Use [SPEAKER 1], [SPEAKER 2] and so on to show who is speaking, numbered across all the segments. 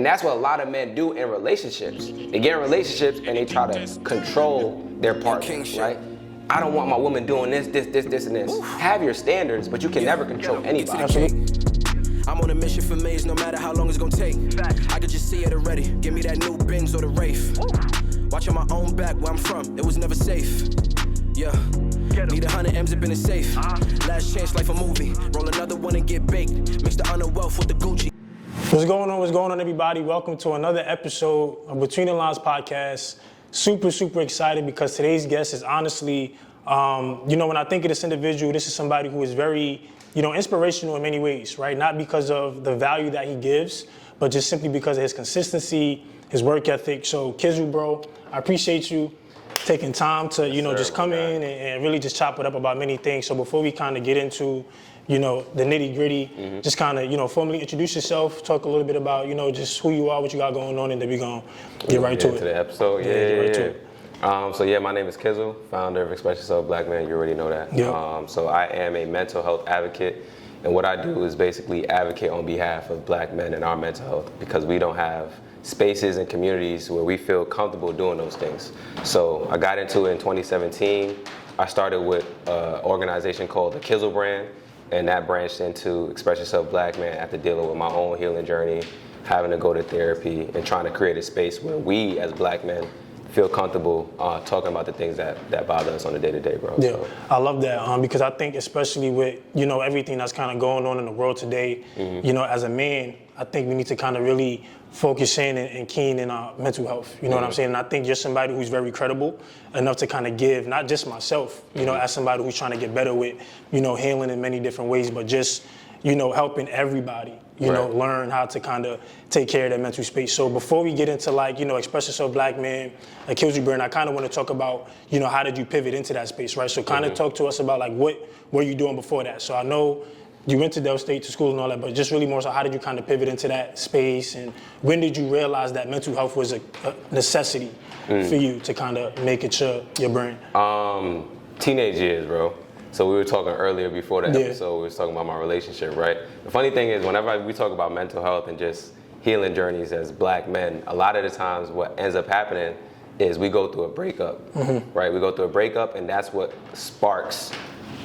[SPEAKER 1] that's what a lot of men do in relationships. They get in relationships and they try to control their partner, right? I don't want my woman doing this, and this. Have your standards, but you can never control anybody.
[SPEAKER 2] I'm on a mission for me, no matter how long it's gonna take. I could just see it already. Give me that new Benz or the Wraith. Watching my own back where I'm from, it was never safe. Yeah. Need 100 M's up in the safe. Last chance, life a movie. Roll another one and get baked. Mix the underwealth with the Gucci.
[SPEAKER 3] What's going on, everybody? Welcome to another episode of Between the Lines Podcast. Super excited because today's guest is honestly, when I think of this individual, this is somebody who is very, inspirational in many ways, right? Not because of the value that he gives, but just simply because of his consistency, his work ethic. So, Kizzle, bro, I appreciate you taking time to, just come in and really just chop it up about many things. So before we kind of get into, the nitty gritty, just kind of, formally introduce yourself, talk a little bit about, just who you are, what you got going on, and then we're going to get right to it.
[SPEAKER 1] To the episode, get right to it. My name is Kizzle, founder of Express Yourself Black Man. You already know that. Yep. So I am a mental health advocate, and what I do is basically advocate on behalf of Black men and our mental health because we don't have spaces and communities where we feel comfortable doing those things. So I got into it in 2017. I started with an organization called the Kizzle brand, and that branched into Express Yourself Black Man after dealing with my own healing journey, having to go to therapy, and trying to create a space where we as Black men feel comfortable talking about the things that bother us on a day-to-day, bro.
[SPEAKER 3] Yeah, so. I love that because I think especially with, everything that's kind of going on in the world today, as a man, I think we need to kind of really focus in and keen in our mental health, you know what I'm saying? And I think you're somebody who's very credible enough to kind of give, not just myself, as somebody who's trying to get better with, healing in many different ways, but just, helping everybody, learn how to kind of take care of their mental space. So before we get into Express Yourself Black Man, Kizzle brand, I kind of want to talk about, how did you pivot into that space, right? So kind of talk to us about what were you doing before that? So I know you went to Del State to school and all that, but just really more so, how did you kind of pivot into that space? And when did you realize that mental health was a necessity for you to kind of make it your brand?
[SPEAKER 1] Teenage years, bro. So we were talking earlier before the episode, we were talking about my relationship, right? The funny thing is, whenever we talk about mental health and just healing journeys as Black men, a lot of the times what ends up happening is we go through a breakup, right? We go through a breakup, and that's what sparks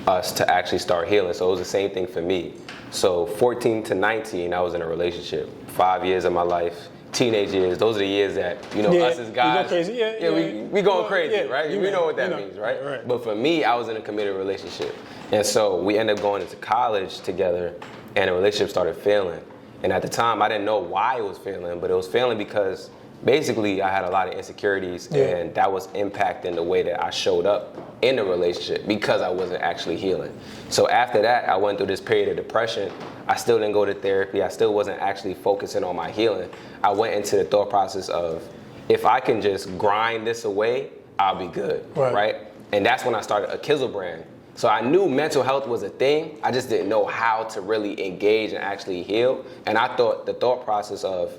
[SPEAKER 1] us to actually start healing. So it was the same thing for me. So 14 to 19, I was in a relationship. 5 years of my life, teenage years, those are the years that, us as guys,
[SPEAKER 3] we go crazy.
[SPEAKER 1] We going crazy, right? We know what that means, right? But for me, I was in a committed relationship. And so we ended up going into college together, and the relationship started failing. And at the time, I didn't know why it was failing, but it was failing because basically I had a lot of insecurities, and that was impacting the way that I showed up in the relationship because I wasn't actually healing. So after that, I went through this period of depression. I still didn't go to therapy. I still wasn't actually focusing on my healing. I went into the thought process of, if I can just grind this away, I'll be good, right? And that's when I started a Kizzle brand. So I knew mental health was a thing. I just didn't know how to really engage and actually heal. And I thought the thought process of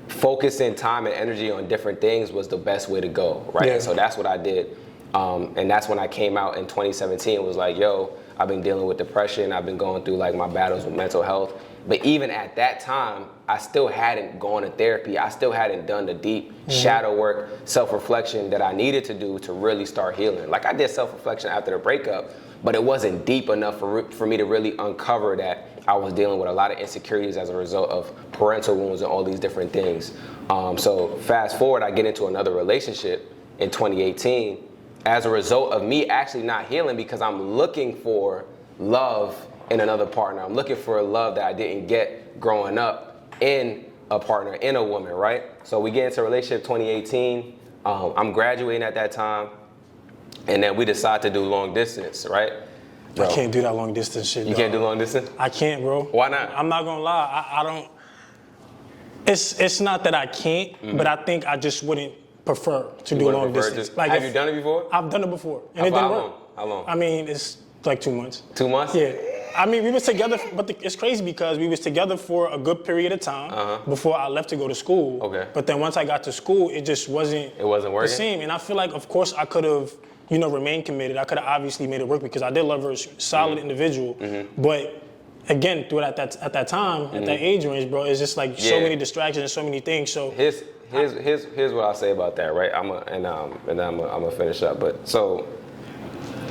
[SPEAKER 1] focusing time and energy on different things was the best way to go, right? And so that's what I did. And that's when I came out in 2017, was like, yo, I've been dealing with depression. I've been going through my battles with mental health. But even at that time, I still hadn't gone to therapy. I still hadn't done the deep shadow work, self-reflection that I needed to do to really start healing. I did self-reflection after the breakup, but it wasn't deep enough for me to really uncover that I was dealing with a lot of insecurities as a result of parental wounds and all these different things. So fast forward, I get into another relationship in 2018 as a result of me actually not healing because I'm looking for love in another partner. I'm looking for a love that I didn't get growing up in a partner, in a woman, right? So we get into a relationship 2018. I'm graduating at that time, and then we decide to do long distance, right?
[SPEAKER 3] Bro, I can't do that long distance shit.
[SPEAKER 1] You can't do long distance?
[SPEAKER 3] I can't, bro.
[SPEAKER 1] Why not?
[SPEAKER 3] I'm not gonna lie. I don't. It's not that I can't, but I think I just wouldn't prefer to do long distance.
[SPEAKER 1] Have you done it before?
[SPEAKER 3] I've done it before, and it didn't work.
[SPEAKER 1] How long?
[SPEAKER 3] I mean, it's 2 months.
[SPEAKER 1] 2 months?
[SPEAKER 3] Yeah. I mean, we was together, but it's crazy because we was together for a good period of time before I left to go to school.
[SPEAKER 1] Okay.
[SPEAKER 3] But then once I got to school, it just wasn't.
[SPEAKER 1] It wasn't working?
[SPEAKER 3] The same, and I feel like, of course, I could have, remained committed. I could have obviously made it work because I did love her, solid individual. But again, through at that time, at that age range, bro, it's just like so many distractions and so many things. So
[SPEAKER 1] here's what I'll say about that, right? I'm gonna finish up. But so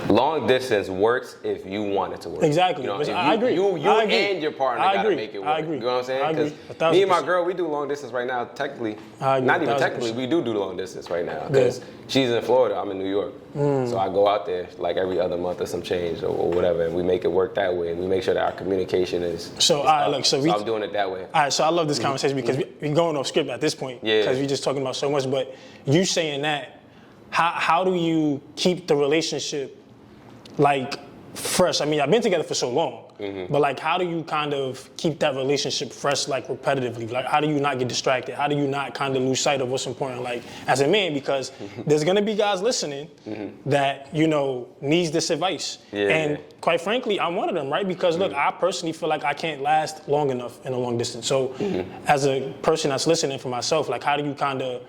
[SPEAKER 1] long distance works if you want it to work.
[SPEAKER 3] Exactly. You know, I agree.
[SPEAKER 1] You and your partner gotta make it work.
[SPEAKER 3] I agree.
[SPEAKER 1] You know what I'm saying? Because me and my girl, we do long distance right now. Technically, not even technically, we do long distance right now. Because she's in Florida, I'm in New York. So I go out there like every other month or some change or whatever, and we make it work that way. And we make sure that our communication is. So I'm doing it that way.
[SPEAKER 3] All right. So I love this conversation because we're going off script at this point. Yeah. Because we're just talking about so much. But you saying that, how do you keep the relationship like fresh? I mean, I've been together for so long, but like, how do you kind of keep that relationship fresh, like repetitively? Like, how do you not get distracted? How do you not kind of lose sight of what's important, like as a man? Because there's gonna be guys listening that, you know, needs this advice. And quite frankly, I'm one of them, right? Because look, I personally feel like I can't last long enough in a long distance. So as a person that's listening for myself, like, how do you kind of,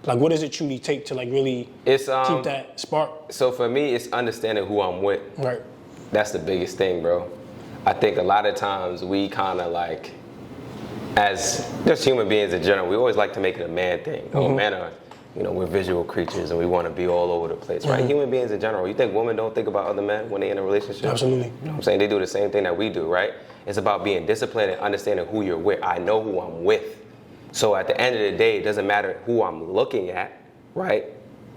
[SPEAKER 3] like, what does it truly take to, like, really keep that spark?
[SPEAKER 1] So for me, it's understanding who I'm with.
[SPEAKER 3] Right.
[SPEAKER 1] That's the biggest thing, bro. I think a lot of times we kind of like, as just human beings in general, we always like to make it a man thing. Oh, men are, you know, we're visual creatures and we want to be all over the place, right? Human beings in general. You think women don't think about other men when they're in a relationship?
[SPEAKER 3] Absolutely.
[SPEAKER 1] You know what I'm saying? They do the same thing that we do, right? It's about being disciplined and understanding who you're with. I know who I'm with. So at the end of the day, it doesn't matter who I'm looking at, right?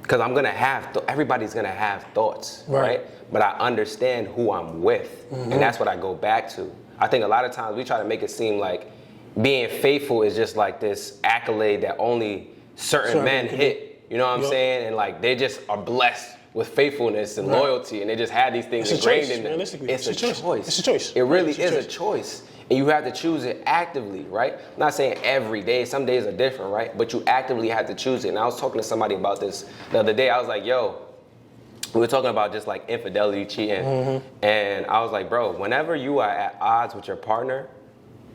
[SPEAKER 1] Because I'm gonna have, everybody's gonna have thoughts, right? But I understand who I'm with, and that's what I go back to. I think a lot of times we try to make it seem like being faithful is just like this accolade that only certain men hit, you know what I'm saying? And like they just are blessed with faithfulness and loyalty, and they just had these things ingrained in them.
[SPEAKER 3] Realistically,
[SPEAKER 1] it's a choice.
[SPEAKER 3] It's a choice.
[SPEAKER 1] It really is a choice. And you have to choose it actively, right? I'm not saying every day, some days are different, right? But you actively have to choose it. And I was talking to somebody about this the other day. I was like, yo, we were talking about just like infidelity, cheating. And I was like, bro, whenever you are at odds with your partner,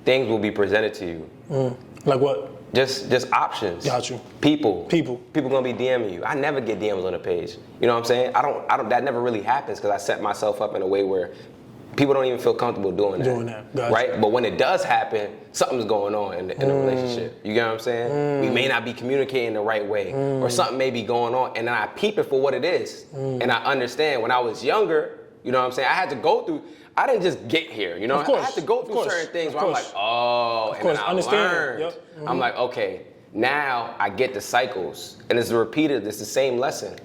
[SPEAKER 1] things will be presented to you.
[SPEAKER 3] Like what?
[SPEAKER 1] Just options.
[SPEAKER 3] Got you.
[SPEAKER 1] People gonna be DMing you. I never get DMs on the page. You know what I'm saying? I don't. That never really happens because I set myself up in a way where people don't even feel comfortable doing that.
[SPEAKER 3] Gotcha.
[SPEAKER 1] Right? But when it does happen, something's going on in the relationship. You get what I'm saying? We may not be communicating the right way, or something may be going on, and then I peep it for what it is, and I understand. When I was younger, you know what I'm saying? I had to go through. I didn't just get here, you know? I had to go through certain things where I'm like, oh, and then I learned. I'm like, okay, now I get the cycles, and it's repeated. It's the same lesson.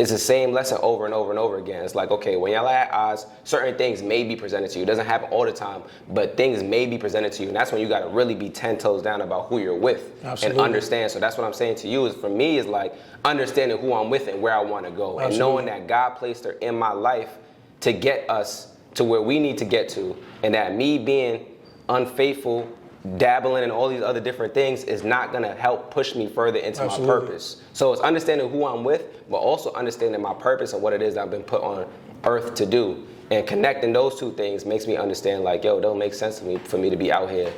[SPEAKER 1] It's the same lesson over and over and over again. It's like, okay, when y'all at odds, certain things may be presented to you. It doesn't happen all the time, but things may be presented to you. And that's when you got to really be 10 toes down about who you're with.
[SPEAKER 3] Absolutely.
[SPEAKER 1] And understand. So that's what I'm saying to you is, for me, is like understanding who I'm with and where I want to go. Absolutely. And knowing that God placed her in my life to get us to where we need to get to. And that me being unfaithful, dabbling in all these other different things is not gonna help push me further into my purpose. So it's understanding who I'm with, but also understanding my purpose and what it is that I've been put on earth to do. And connecting those two things makes me understand, like, yo, it don't make sense to me for me to be out here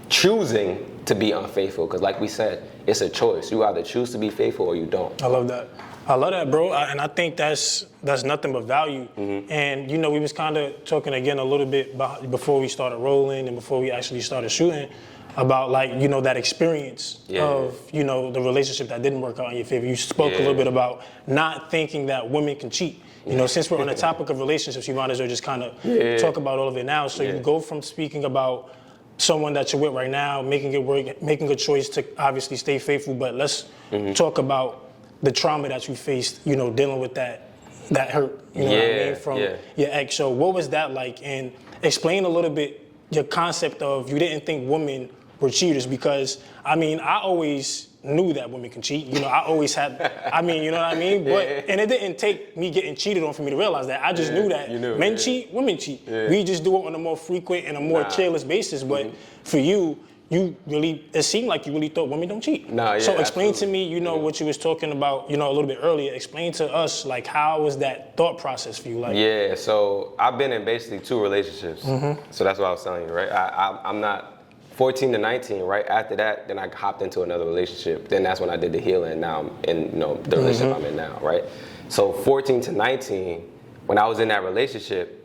[SPEAKER 1] choosing to be unfaithful. Because like we said, it's a choice. You either choose to be faithful or you don't.
[SPEAKER 3] I love that. I love that, bro. And I think that's nothing but value. And, you know, we was kind of talking again a little bit before we started rolling and before we actually started shooting about, like, you know, that experience of, you know, the relationship that didn't work out in your favor. You spoke a little bit about not thinking that women can cheat. You know, since we're on the topic of relationships, you might as well just kind of talk about all of it now. So you go from speaking about someone that you're with right now, making it work, making a choice to obviously stay faithful, but let's talk about the trauma that you faced, you know, dealing with that hurt, you know what I mean, from your ex. So what was that like? And explain a little bit your concept of you didn't think women were cheaters, because, I mean, I always knew that women can cheat. You know, I always had, I mean, you know what I mean? But and it didn't take me getting cheated on for me to realize that. I just knew that men cheat, women cheat. We just do it on a more frequent and a more careless basis. But for you really, it seemed like you really thought women don't cheat. So explain to me, you know, what you was talking about, you know, a little bit earlier. Explain to us, like, how was that thought process for you? Like,
[SPEAKER 1] so I've been in basically 2 relationships. So that's what I was telling you, right? I'm not 14 to 19, right? After that, then I hopped into another relationship. Then that's when I did the healing. Now I'm in, you know, the relationship I'm in now, right? So 14 to 19, when I was in that relationship,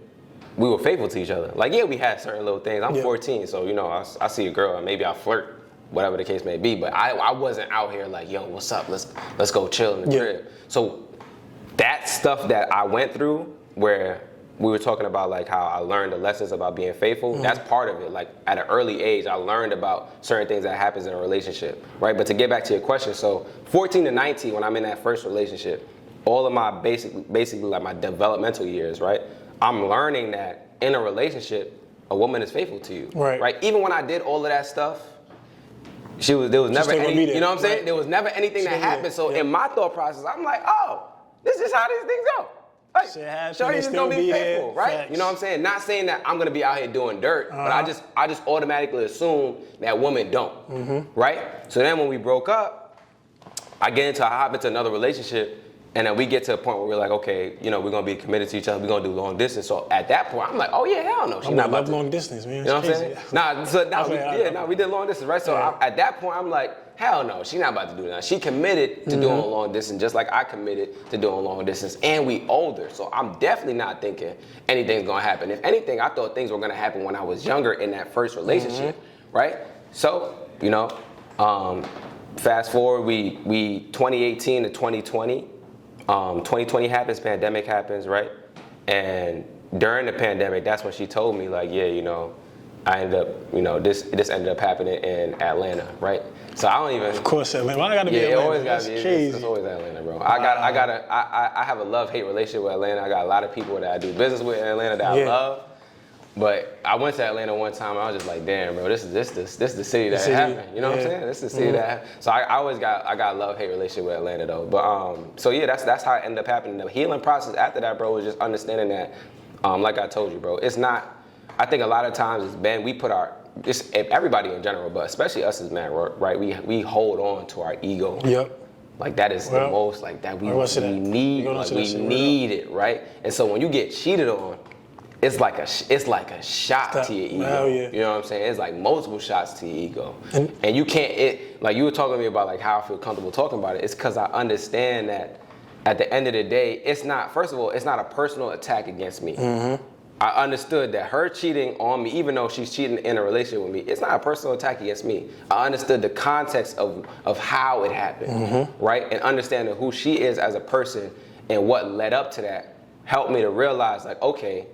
[SPEAKER 1] we were faithful to each other. Like, yeah, we had certain little things. I'm 14, so, you know, I see a girl and maybe I flirt, whatever the case may be, but I wasn't out here like, yo, what's up? Let's go chill in the crib. So that stuff that I went through where we were talking about like how I learned the lessons about being faithful, that's part of it. Like at an early age, I learned about certain things that happens in a relationship, right? But to get back to your question, so 14 to 19, when I'm in that first relationship, all of my basically like my developmental years, right? I'm learning that in a relationship, a woman is faithful to you, right? Even when I did all of that stuff, there was never any, you know what I'm saying? Right. There was never anything that happened. So in my thought process, I'm like, oh, this is how these things go. Like, Shorty's just gonna be faithful, right? Facts. You know what I'm saying? Not saying that I'm gonna be out here doing dirt, but I just automatically assume that women don't, right? So then when we broke up, I hop into another relationship, and then we get to a point where we're like, okay, you know, we're gonna be committed to each other. We're gonna do long distance. So at that point, I'm like, oh yeah, hell no, she's not about to.
[SPEAKER 3] Long distance, man.
[SPEAKER 1] You know what I'm saying? We did long distance, right? So at that point, I'm like, hell no, she's not about to do that. She committed to doing long distance, just like I committed to doing long distance, and we older. So I'm definitely not thinking anything's gonna happen. If anything, I thought things were gonna happen when I was younger in that first relationship, right? So, you know, fast forward, we 2018 to 2020. 2020 happens, pandemic happens, right? And during the pandemic, that's when she told me, like, yeah, you know, I ended up, you know, this ended up happening in Atlanta, right? So I don't even.
[SPEAKER 3] Of course, Atlanta. Why I gotta be Atlanta?
[SPEAKER 1] It always gotta be. It's always Atlanta, bro. I have a love-hate relationship with Atlanta. I got a lot of people that I do business with in Atlanta that I love. But I went to Atlanta one time and I was just like, damn, bro, this is the city that happened. You know what I'm saying? This is the city that happened. So I got a love-hate relationship with Atlanta though. But so yeah, that's how it ended up happening. The healing process after that, bro, was just understanding that, like I told you, bro, it's not. I think a lot of times as men, we put everybody in general, but especially us as men, right? We hold on to our ego. Yep. Like that is the most like that we need. Like we need it, right? And so when you get cheated on, it's like a shot to your ego. You know what I'm saying? It's like multiple shots to your ego. And you can't, like you were talking to me about like how I feel comfortable talking about it. It's because I understand that at the end of the day, first of all, it's not a personal attack against me. I understood that her cheating on me, even though she's cheating in a relationship with me, it's not a personal attack against me. I understood the context of how it happened, right? And understanding who she is as a person and what led up to that helped me to realize like, okay,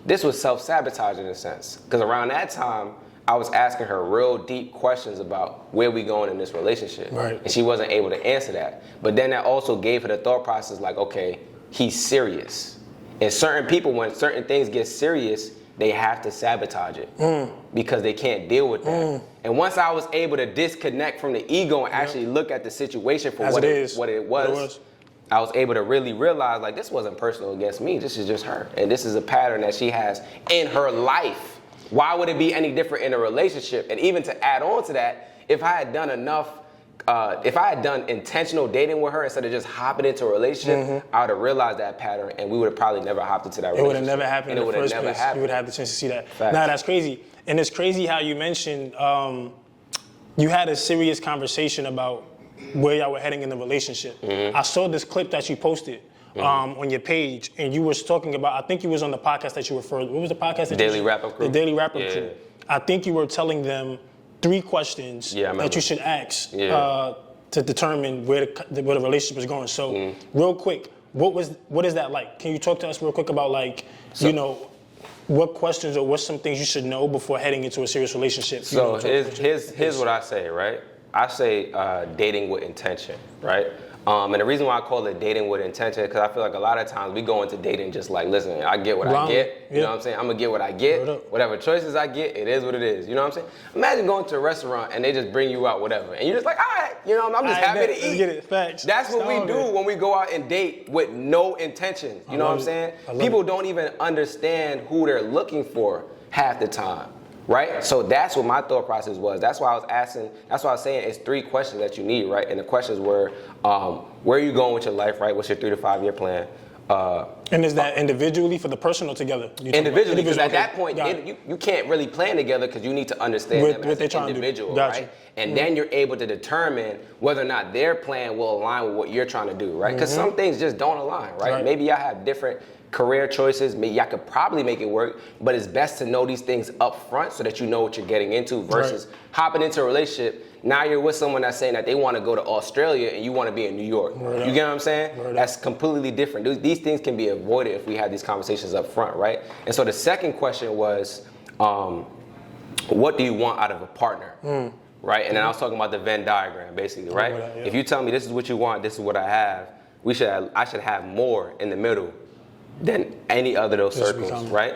[SPEAKER 1] this was self-sabotage in a sense. Because around that time, I was asking her real deep questions about where we going in this relationship. Right. And she wasn't able to answer that. But then that also gave her the thought process like, okay, he's serious. And certain people, when certain things get serious, they have to sabotage it because they can't deal with that. And once I was able to disconnect from the ego and actually look at the situation for what it was, I was able to really realize like this wasn't personal against me. This is just her. And this is a pattern that she has in her life. Why would it be any different in a relationship? And even to add on to that, if I had done intentional dating with her instead of just hopping into a relationship, I would have realized that pattern and we would have probably never hopped into that relationship.
[SPEAKER 3] It would have never happened in the first place. You would have the chance to see that. Facts. Nah, that's crazy. And it's crazy how you mentioned you had a serious conversation about where y'all were heading in the relationship. I saw this clip that you posted on your page, and you was talking about, I think you was on the podcast that you referred, what was the podcast?
[SPEAKER 1] Daily Wrap-Up Crew.
[SPEAKER 3] The Daily Wrap-Up Crew. I think you were telling them 3 questions that you should ask to determine where the relationship is going. So real quick, what is that like? Can you talk to us real quick about like, you know, what questions or what's some things you should know before heading into a serious relationship?
[SPEAKER 1] So here's what I say, right? I say dating with intention, right? And the reason why I call it dating with intention is because I feel like a lot of times we go into dating just like, listen, I get what I get. You know what I'm saying? I'm going to get what I get. Whatever choices I get, it is what it is. You know what I'm saying? Imagine going to a restaurant and they just bring you out whatever. And you're just like, all right, you know, I'm just happy to eat.
[SPEAKER 3] Get it. Facts.
[SPEAKER 1] That's what we do when we go out and date with no intention. You know what I'm saying? People don't even understand who they're looking for half the time. Right? So that's what my thought process was. That's why I was asking, that's why I was saying it's 3 questions that you need, right? And the questions were, where are you going with your life, right? What's your 3 to 5 year plan?
[SPEAKER 3] And is that individually for the person or together?
[SPEAKER 1] Individually, because at that point, you can't really plan together because you need to understand them as an individual, right? And then you're able to determine whether or not their plan will align with what you're trying to do, right? Because some things just don't align, right? Maybe y'all have different career choices, maybe I could probably make it work, but it's best to know these things up front so that you know what you're getting into versus hopping into a relationship. Now you're with someone that's saying that they want to go to Australia and you want to be in New York. You get what I'm saying? That's completely different. These things can be avoided if we have these conversations up front, right? And so the second question was, what do you want out of a partner? Right? And then I was talking about the Venn diagram, basically, right? If you tell me this is what you want, this is what I have, I should have more in the middle than any other of those circles, right?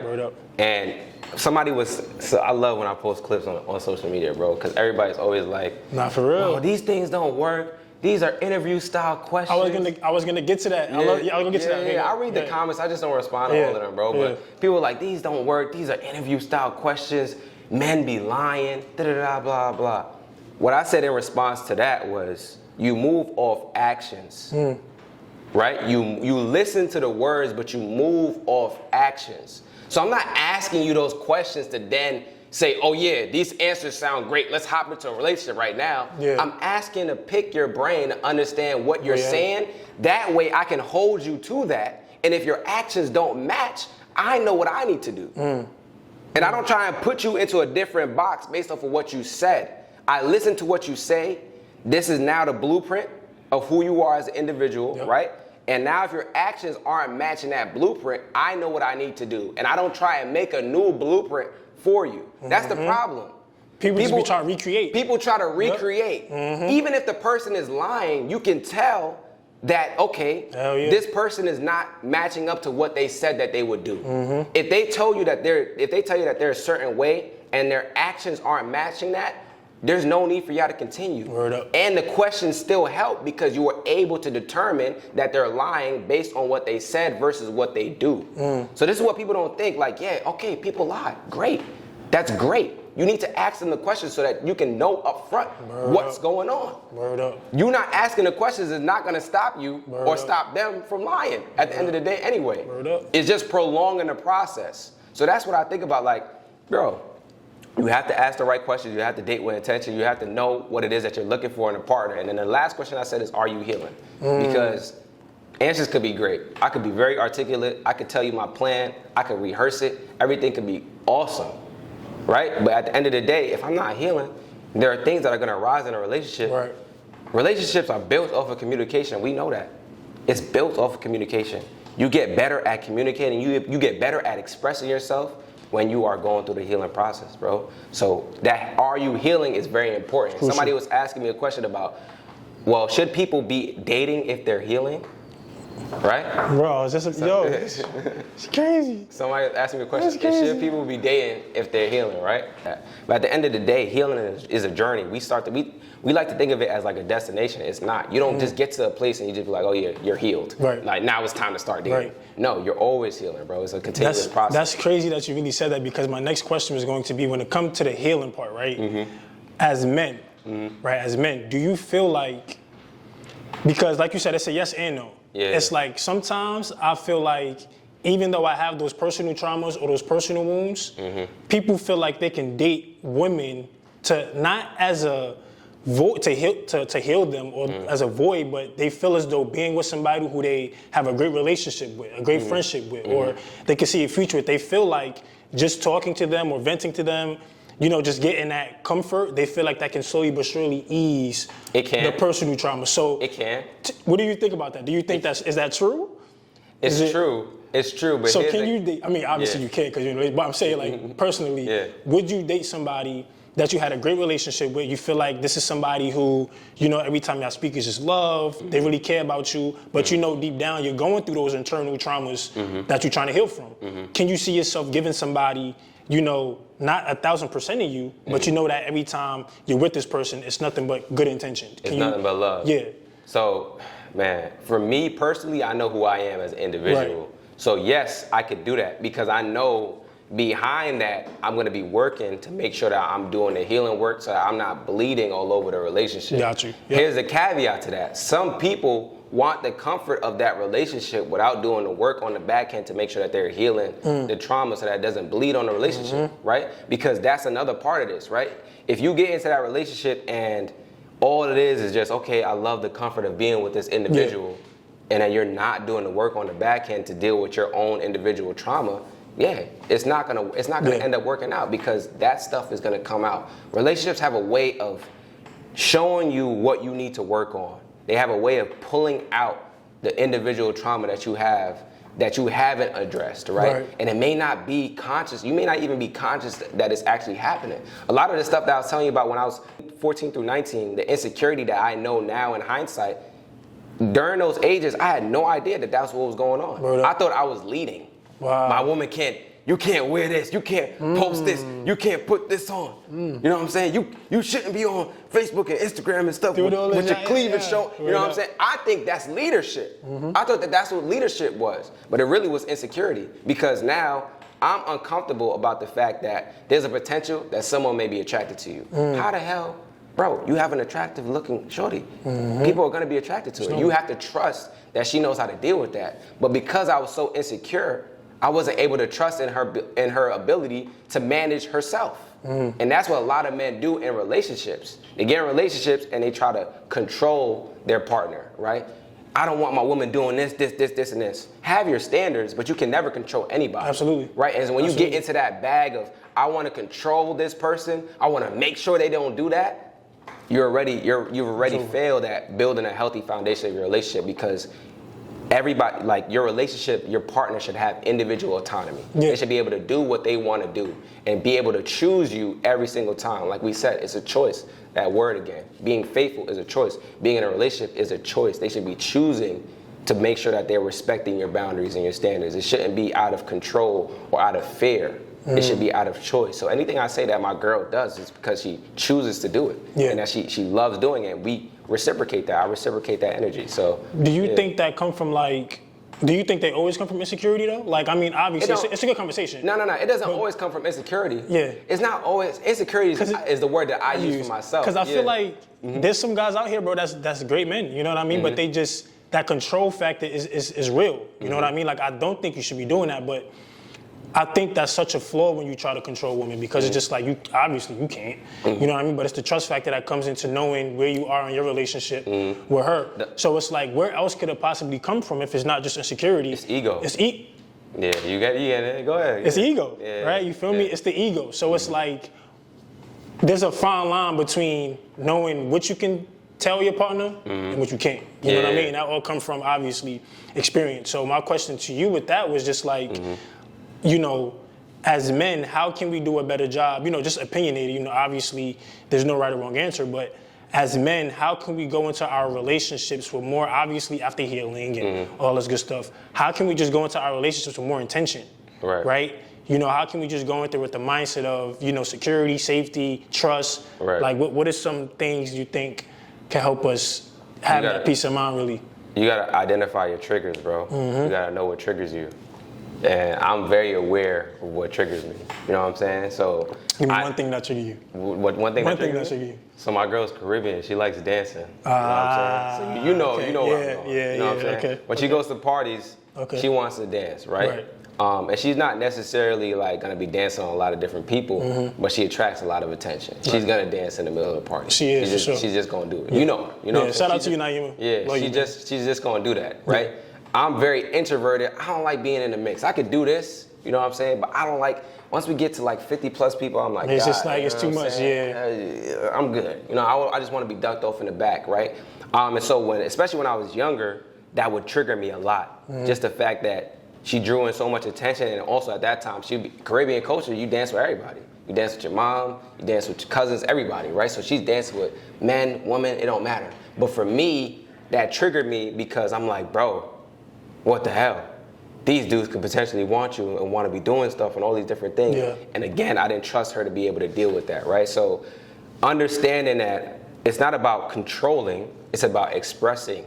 [SPEAKER 1] And so I love when I post clips on social media, bro, because everybody's always like,
[SPEAKER 3] not for real.
[SPEAKER 1] Oh, these things don't work. These are interview style questions.
[SPEAKER 3] I was gonna get to that. I was gonna get to that.
[SPEAKER 1] Yeah, I read the comments. I just don't respond to all of them, bro. But people are like, these don't work. These are interview style questions. Men be lying. Blah blah blah. What I said in response to that was, you move off actions. Right? You listen to the words, but you move off actions. So I'm not asking you those questions to then say, oh yeah, these answers sound great. Let's hop into a relationship right now. I'm asking to pick your brain to understand what you're saying. That way I can hold you to that. And if your actions don't match, I know what I need to do. And I don't try and put you into a different box based off of what you said. I listen to what you say. This is now the blueprint of who you are as an individual, right? And now if your actions aren't matching that blueprint, I know what I need to do. And I don't try and make a new blueprint for you. That's the problem.
[SPEAKER 3] People try to recreate.
[SPEAKER 1] People try to recreate. Even if the person is lying, you can tell that, okay, this person is not matching up to what they said that they would do. If they tell you that they're a certain way and their actions aren't matching that, there's no need for y'all to continue. And the questions still help because you were able to determine that they're lying based on what they said versus what they do. So this is what people don't think, like, yeah, okay, people lie. Great. That's great. You need to ask them the questions so that you can know up front what's going on. You not asking the questions is not going to stop you or stop them from lying at the end of the day anyway. It's just prolonging the process. So that's what I think about, like, bro, you have to ask the right questions. You have to date with intention. You have to know what it is that you're looking for in a partner. And then the last question I said is, are you healing? Because answers could be great. I could be very articulate. I could tell you my plan. I could rehearse it. Everything could be awesome, right? But at the end of the day, if I'm not healing, there are things that are going to arise in a relationship. Relationships are built off of communication. We know that. It's built off of communication. You get better at communicating. You get better at expressing yourself when you are going through the healing process, bro. So that are you healing is very important. Somebody was asking me a question about, well, should people be dating if they're healing? Right?
[SPEAKER 3] Bro, it's crazy.
[SPEAKER 1] Somebody was asking me a question, should people be dating if they're healing, right? But at the end of the day, healing is a journey. We like to think of it as like a destination. It's not. You don't just get to a place and you just be like, oh yeah, you're healed. Like now it's time to start dating. No, you're always healing, bro. It's a continuous process.
[SPEAKER 3] That's crazy that you really said that, because my next question was going to be, when it comes to the healing part, right? As men, right? As men, do you feel like, because like you said, it's a yes and no. It's like sometimes I feel like even though I have those personal traumas or those personal wounds, people feel like they can date women to not as a void to heal them or as a void, but they feel as though being with somebody who they have a great relationship with, a great friendship with, or they can see a future with, they feel like just talking to them or venting to them, you know, just getting that comfort, they feel like that can slowly but surely ease the personal trauma. So
[SPEAKER 1] it can.
[SPEAKER 3] What do you think about that? Do you think is that true?
[SPEAKER 1] It's true. It's true. But
[SPEAKER 3] so can you date? I mean, obviously you can't, because you know. But I'm saying, like, personally, would you date somebody that you had a great relationship with? You feel like this is somebody who, you know, every time y'all speak is just love. They really care about you, but you know deep down you're going through those internal traumas that you're trying to heal from. Can you see yourself giving somebody, you know, not 1,000% of you, but you know that every time you're with this person, it's nothing but good intention?
[SPEAKER 1] It's nothing but love.
[SPEAKER 3] Yeah.
[SPEAKER 1] So, man, for me personally, I know who I am as an individual. So yes, I could do that, because I know behind that, I'm going to be working to make sure that I'm doing the healing work so that I'm not bleeding all over the relationship.
[SPEAKER 3] Got you.
[SPEAKER 1] Here's a caveat to that. Some people want the comfort of that relationship without doing the work on the back end to make sure that they're healing the trauma so that it doesn't bleed on the relationship, right? Because that's another part of this, right? If you get into that relationship and all it is just, okay, I love the comfort of being with this individual, and then you're not doing the work on the back end to deal with your own individual trauma, it's not gonna end up working out, because that stuff is gonna come out. Relationships have a way of showing you what you need to work on. They have a way of pulling out the individual trauma that you have that you haven't addressed, right? And it may not be conscious. You may not even be conscious that it's actually happening. A lot of the stuff that I was telling you about when I was 14 through 19, the insecurity that I know now in hindsight, during those ages, I had no idea that that's what was going on. I thought I was leading. My woman you can't wear this, you can't post this, you can't put this on. You know what I'm saying? You shouldn't be on Facebook and Instagram and stuff with your cleavage showing. You know what I'm saying? I think that's leadership. I thought that's what leadership was, but it really was insecurity, because now I'm uncomfortable about the fact that there's a potential that someone may be attracted to you. How the hell? Bro, you have an attractive looking shorty. People are gonna be attracted to it. You have to trust that she knows how to deal with that. But because I was so insecure, I wasn't able to trust in her ability to manage herself. And that's what a lot of men do in relationships. They get in relationships and they try to control their partner, right? I don't want my woman doing this, and this. Have your standards, but you can never control anybody.
[SPEAKER 3] Absolutely.
[SPEAKER 1] Right? And when you get into that bag of, I want to control this person, I want to make sure they don't do that, you've already failed at building a healthy foundation of your relationship, because everybody, like your relationship, your partner should have individual autonomy. They should be able to do what they want to do and be able to choose you every single time. Like we said, it's a choice. That word again. Being faithful is a choice. Being in a relationship is a choice. They should be choosing to make sure that they're respecting your boundaries and your standards. It shouldn't be out of control or out of fear. It should be out of choice. So anything I say that my girl does is because she chooses to do it. And that she loves doing it. We reciprocate that. I reciprocate that energy. So
[SPEAKER 3] do you think that come from do you think they always come from insecurity though? Like, I mean, obviously it's a good conversation.
[SPEAKER 1] No. It doesn't always come from insecurity. It's not always, insecurity is the word that I use for myself.
[SPEAKER 3] Because I feel like there's some guys out here, bro, that's great men, you know what I mean? But they just, that control factor is real. You know what I mean? Like, I don't think you should be doing that, but I think that's such a flaw when you try to control women, because it's just like, you can't, you know what I mean? But it's the trust factor that comes into knowing where you are in your relationship with her. So it's like, where else could it possibly come from if it's not just insecurity?
[SPEAKER 1] It's ego.
[SPEAKER 3] Yeah,
[SPEAKER 1] you get it. Go ahead.
[SPEAKER 3] It's ego, right? You feel me? It's the ego. So it's like, there's a fine line between knowing what you can tell your partner and what you can't. You know what I mean? That all comes from, obviously, experience. So my question to you with that was just like, you know, as men, how can we do a better job? You know, just opinionated, you know, obviously there's no right or wrong answer, but as men, how can we go into our relationships with more, obviously after healing and all this good stuff, how can we just go into our relationships with more intention, right? You know, how can we just go into it with the mindset of, you know, security, safety, trust? Like, what are some things you think can help us have that peace of mind, really?
[SPEAKER 1] You gotta identify your triggers, bro. You gotta know what triggers you. And I'm very aware of what triggers me. You know what I'm saying? So
[SPEAKER 3] give me one thing that triggers you.
[SPEAKER 1] One thing that triggers you? So my girl's Caribbean. She likes dancing. You know what I'm saying? So you know what I'm doing. You know what I'm saying?
[SPEAKER 3] Okay.
[SPEAKER 1] When she goes to parties, she wants to dance, right? And she's not necessarily like gonna be dancing on a lot of different people, but she attracts a lot of attention. She's gonna dance in the middle of the party.
[SPEAKER 3] She is,
[SPEAKER 1] she's just gonna do it. You know her. You know.
[SPEAKER 3] Shout out to you, Naima.
[SPEAKER 1] Yeah, she's just gonna do that, right? I'm very introverted. I don't like being in the mix. I could do this, you know what I'm saying? But I don't like, once we get to like 50 plus people, I'm like,
[SPEAKER 3] it's just like, it's too much,
[SPEAKER 1] I'm good. You know, I just want to be ducked off in the back, right? And so especially when I was younger, that would trigger me a lot. Just the fact that she drew in so much attention, and also at that time, Caribbean culture, you dance with everybody. You dance with your mom, you dance with your cousins, everybody, right? So she's dancing with men, women, it don't matter. But for me, that triggered me because I'm like, bro, what the hell? These dudes could potentially want you and want to be doing stuff and all these different things. And again, I didn't trust her to be able to deal with that, right? So understanding that it's not about controlling, it's about expressing,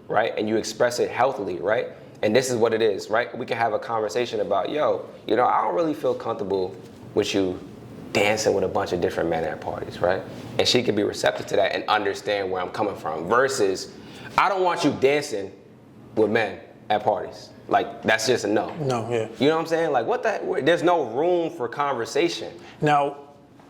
[SPEAKER 1] right? And you express it healthily, right? And this is what it is, right? We can have a conversation about, yo, you know, I don't really feel comfortable with you dancing with a bunch of different men at parties, right? And she can be receptive to that and understand where I'm coming from versus, I don't want you dancing with men at parties. Like, that's just a no.
[SPEAKER 3] No,
[SPEAKER 1] You know what I'm saying? Like, what the heck? There's no room for conversation.
[SPEAKER 3] Now,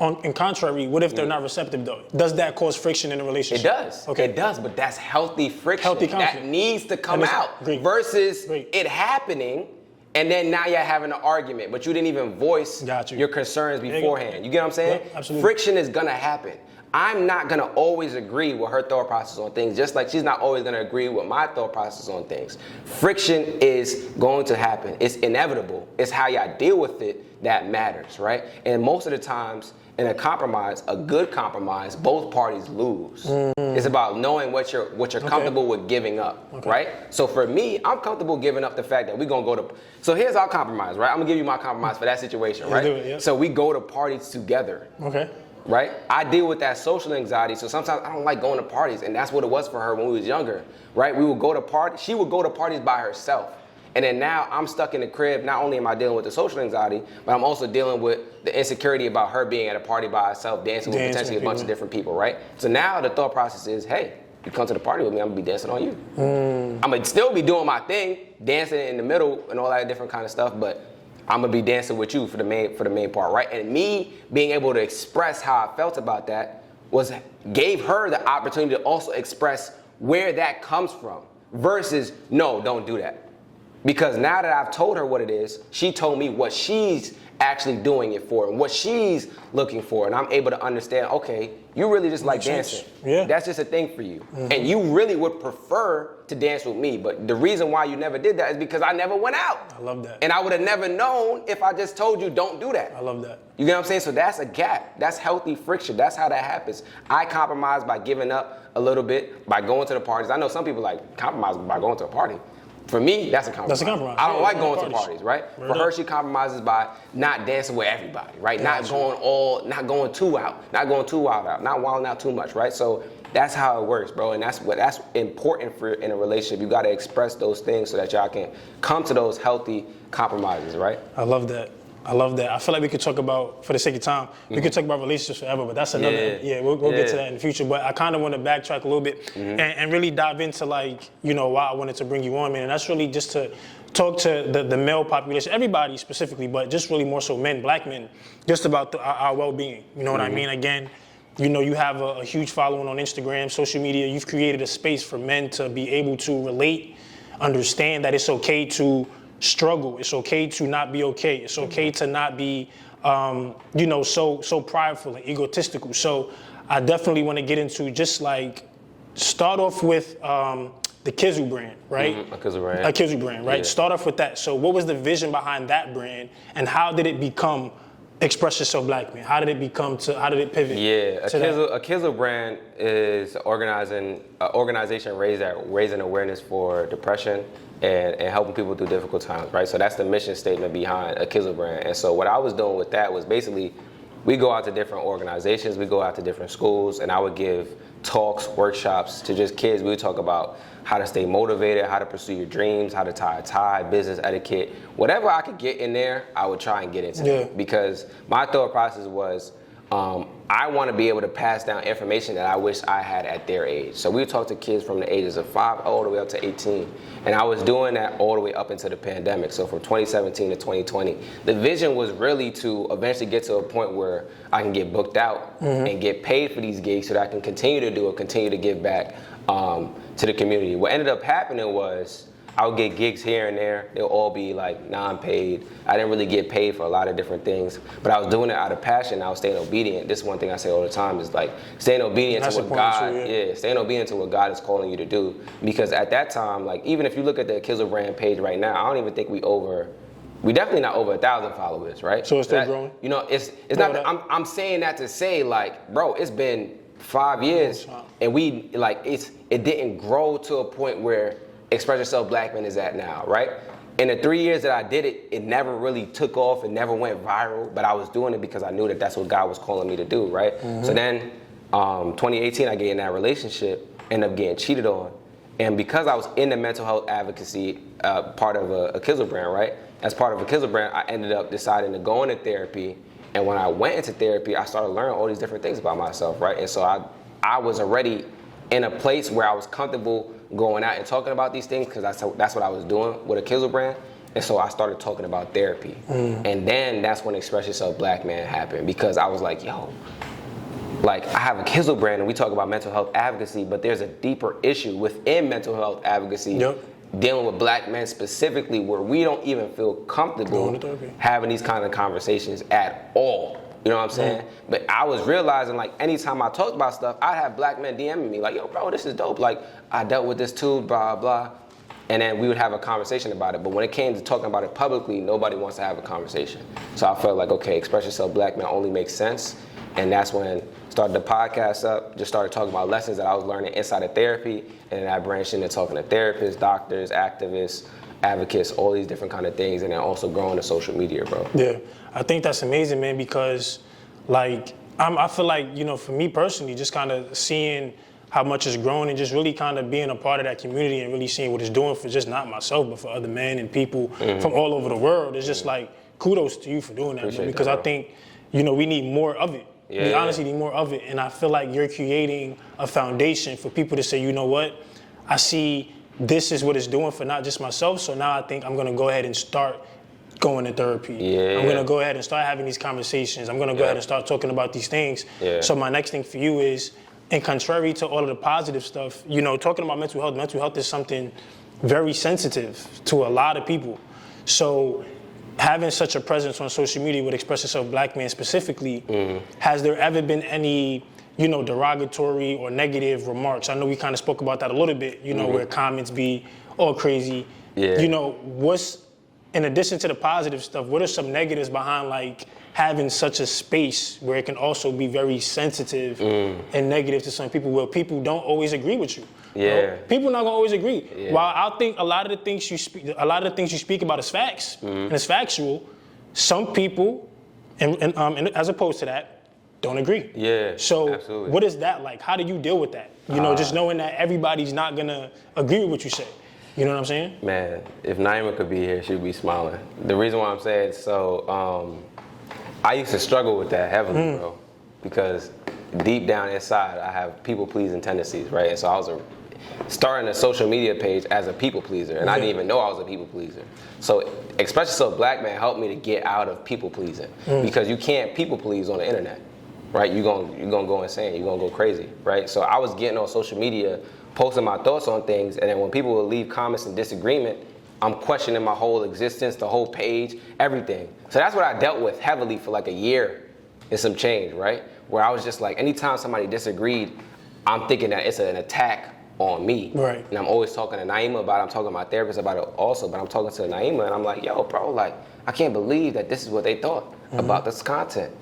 [SPEAKER 3] in contrary, what if they're not receptive though? Does that cause friction in a relationship?
[SPEAKER 1] It does.
[SPEAKER 3] Okay.
[SPEAKER 1] It does, but that's healthy friction.
[SPEAKER 3] Healthy conflict.
[SPEAKER 1] That needs to come out.
[SPEAKER 3] Great.
[SPEAKER 1] Versus
[SPEAKER 3] Great.
[SPEAKER 1] it happening, and then now you're having an argument, but you didn't even voice your concerns beforehand. You get what I'm saying?
[SPEAKER 3] Yep, absolutely.
[SPEAKER 1] Friction is gonna happen. I'm not gonna always agree with her thought process on things, just like she's not always gonna agree with my thought process on things. Friction is going to happen. It's inevitable. It's how y'all deal with it that matters, right? And most of the times in a compromise, a good compromise, both parties lose. It's about knowing what you're comfortable with giving up, right? So for me, I'm comfortable giving up the fact that we're gonna go to. So here's our compromise, right? I'm gonna give you my compromise for that situation, right?
[SPEAKER 3] Do it, yeah.
[SPEAKER 1] So we go to parties together.
[SPEAKER 3] Okay.
[SPEAKER 1] Right? I deal with that social anxiety, so sometimes I don't like going to parties, and that's what it was for her when we was younger, right? We would go to parties, she would go to parties by herself. And then now I'm stuck in the crib. Not only am I dealing with the social anxiety, but I'm also dealing with the insecurity about her being at a party by herself, dancing with potentially a bunch of different people, right? So now the thought process is, hey, you come to the party with me, I'm gonna be dancing on you. I'm gonna still be doing my thing, dancing in the middle and all that different kind of stuff, but I'm gonna be dancing with you for the main part, right? And me being able to express how I felt about that gave her the opportunity to also express where that comes from versus, no, don't do that. Because now that I've told her what it is, she told me what she's actually doing it for and what she's looking for. And I'm able to understand, okay, you really just like dancing.
[SPEAKER 3] Yeah.
[SPEAKER 1] That's just a thing for you. And you really would prefer to dance with me. But the reason why you never did that is because I never went out.
[SPEAKER 3] I love that.
[SPEAKER 1] And I would have never known if I just told you don't do that.
[SPEAKER 3] I love that.
[SPEAKER 1] You get what I'm saying? So that's a gap. That's healthy friction. That's how that happens. I compromise by giving up a little bit, by going to the parties. I know some people like compromise by going to a party. For me, that's a compromise.
[SPEAKER 3] That's a compromise.
[SPEAKER 1] I don't like going to parties, right? For her, she compromises by not dancing with everybody, right? Not going too out, not wilding out too much, right? So that's how it works, bro. And that's important for in a relationship. You got to express those things so that y'all can come to those healthy compromises, right?
[SPEAKER 3] I love that. I feel like we could talk about, for the sake of time, we could talk about relationships forever, but that's another, we'll get to that in the future. But I kind of want to backtrack a little bit and really dive into why I wanted to bring you on, man. And that's really just to talk to the male population, everybody specifically, but just really more so men, black men, just about our well-being. You know what I mean? Again, you have a huge following on Instagram, social media. You've created a space for men to be able to relate, understand that it's okay to struggle. It's okay to not be okay. It's okay to not be, so prideful and egotistical. So I definitely want to get into just start off with the Kizzle brand, right?
[SPEAKER 1] A Kizzle brand.
[SPEAKER 3] Right?
[SPEAKER 1] Yeah.
[SPEAKER 3] Start off with that. So what was the vision behind that brand, and how did it become Express Yourself Black Man? How did it pivot?
[SPEAKER 1] Yeah, a Kizzle brand is an organization raising awareness for depression and helping people through difficult times, right? So that's the mission statement behind a Kizzle brand. And so what I was doing with that was basically, we go out to different organizations, we go out to different schools, and I would give talks, workshops to just kids. We would talk about how to stay motivated, how to pursue your dreams, how to tie a tie, business etiquette. Whatever I could get in there, I would try and get into it. Because my thought process was, I want to be able to pass down information that I wish I had at their age. So we talk to kids from the ages of 5 all the way up to 18. And I was doing that all the way up into the pandemic. So from 2017 to 2020, the vision was really to eventually get to a point where I can get booked out and get paid for these gigs so that I can continue to give back to the community. What ended up happening was I would get gigs here and there. They'll all be non-paid. I didn't really get paid for a lot of different things, but I was doing it out of passion. I was staying obedient. This is one thing I say all the time is staying obedient to what God, staying obedient to what God is calling you to do. Because at that time, even if you look at the Kizzle brand page right now, I don't even think we definitely not over 1,000 followers, right?
[SPEAKER 3] So it's still growing?
[SPEAKER 1] It's not that I'm saying that to say bro, it's been 5 years and it didn't grow to a point where Express Yourself Black Man is at now, right? In the 3 years that I did it, it never really took off. It never went viral, but I was doing it because I knew that that's what God was calling me to do, right? So then 2018, I get in that relationship, ended up getting cheated on. And because I was in the mental health advocacy part of a Kizzle brand, right? As part of a Kizzle brand, I ended up deciding to go into therapy. And when I went into therapy, I started learning all these different things about myself, right? And so I was already in a place where I was comfortable going out and talking about these things because that's what I was doing with a Kizzle brand. And so I started talking about therapy. And then that's when Express Yourself Black Man happened, because I was like, yo, like I have a Kizzle brand and we talk about mental health advocacy, but there's a deeper issue within mental health advocacy dealing with Black men specifically, where we don't even feel comfortable having these kind of conversations at all. You know what I'm saying? But I was realizing, like, anytime I talked about stuff, I'd have Black men DMing me like, yo, bro, this is dope. Like, I dealt with this too, blah, blah. And then we would have a conversation about it. But when it came to talking about it publicly, nobody wants to have a conversation. So I felt like, okay, Express Yourself Black Man only makes sense. And that's when started the podcast up, just started talking about lessons that I was learning inside of therapy. And then I branched into talking to therapists, doctors, activists, advocates, all these different kind of things. And then also growing the social media, bro.
[SPEAKER 3] Yeah, I think that's amazing, man, because like, I feel like, you know, for me personally, just kind of seeing how much it's grown and just really kind of being a part of that community and really seeing what it's doing for just not myself, but for other men and people from all over the world. It's just like, kudos to you for doing that, man, because I think, you know, we need more of it. We honestly need more of it. And I feel like you're creating a foundation for people to say, you know what, I see this is what it's doing for not just myself, so now I think I'm gonna go ahead and start going to therapy. I'm gonna go ahead and start having these conversations. I'm gonna go ahead and start talking about these things. So my next thing for you is, and contrary to all of the positive stuff, you know, talking about mental health is something very sensitive to a lot of people. So having such a presence on social media with Express Yourself Black Man specifically, has there ever been any, you know, derogatory or negative remarks? I know we kind of spoke about that a little bit, you know, where comments be all crazy. You know, in addition to the positive stuff, what are some negatives behind like having such a space where it can also be very sensitive and negative to some people, where people don't always agree with you? You know? People not gonna always agree. While I think a lot of the things you speak about is facts and it's factual, some people, and as opposed to that, don't agree. So absolutely. What is that like? How do you deal with that? You know, just knowing that everybody's not gonna agree with what you say. You know what I'm saying?
[SPEAKER 1] Man, if Naima could be here, she'd be smiling. The reason why I'm saying so, I used to struggle with that heavily, bro, because deep down inside, I have people-pleasing tendencies, right? And so I was starting a social media page as a people-pleaser, and I didn't even know I was a people-pleaser. So Express Yourself Black Man helped me to get out of people-pleasing, because you can't people-please on the internet, right? You're gonna go insane, you're gonna go crazy, right? So I was getting on social media, posting my thoughts on things, and then when people would leave comments in disagreement, I'm questioning my whole existence, the whole page, everything. So that's what I dealt with heavily for like a year and some change, right? Where I was just like, anytime somebody disagreed, I'm thinking that it's an attack on me.
[SPEAKER 3] Right.
[SPEAKER 1] And I'm always talking to Naima about it, I'm talking to my therapist about it also, but I'm talking to Naima and I'm like, yo, bro, like, I can't believe that this is what they thought about this content.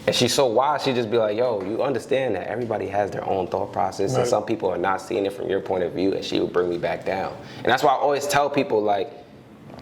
[SPEAKER 1] And she's so wise, she'd just be like, yo, you understand that everybody has their own thought process, and some people are not seeing it from your point of view, and she would bring me back down. And that's why I always tell people, like,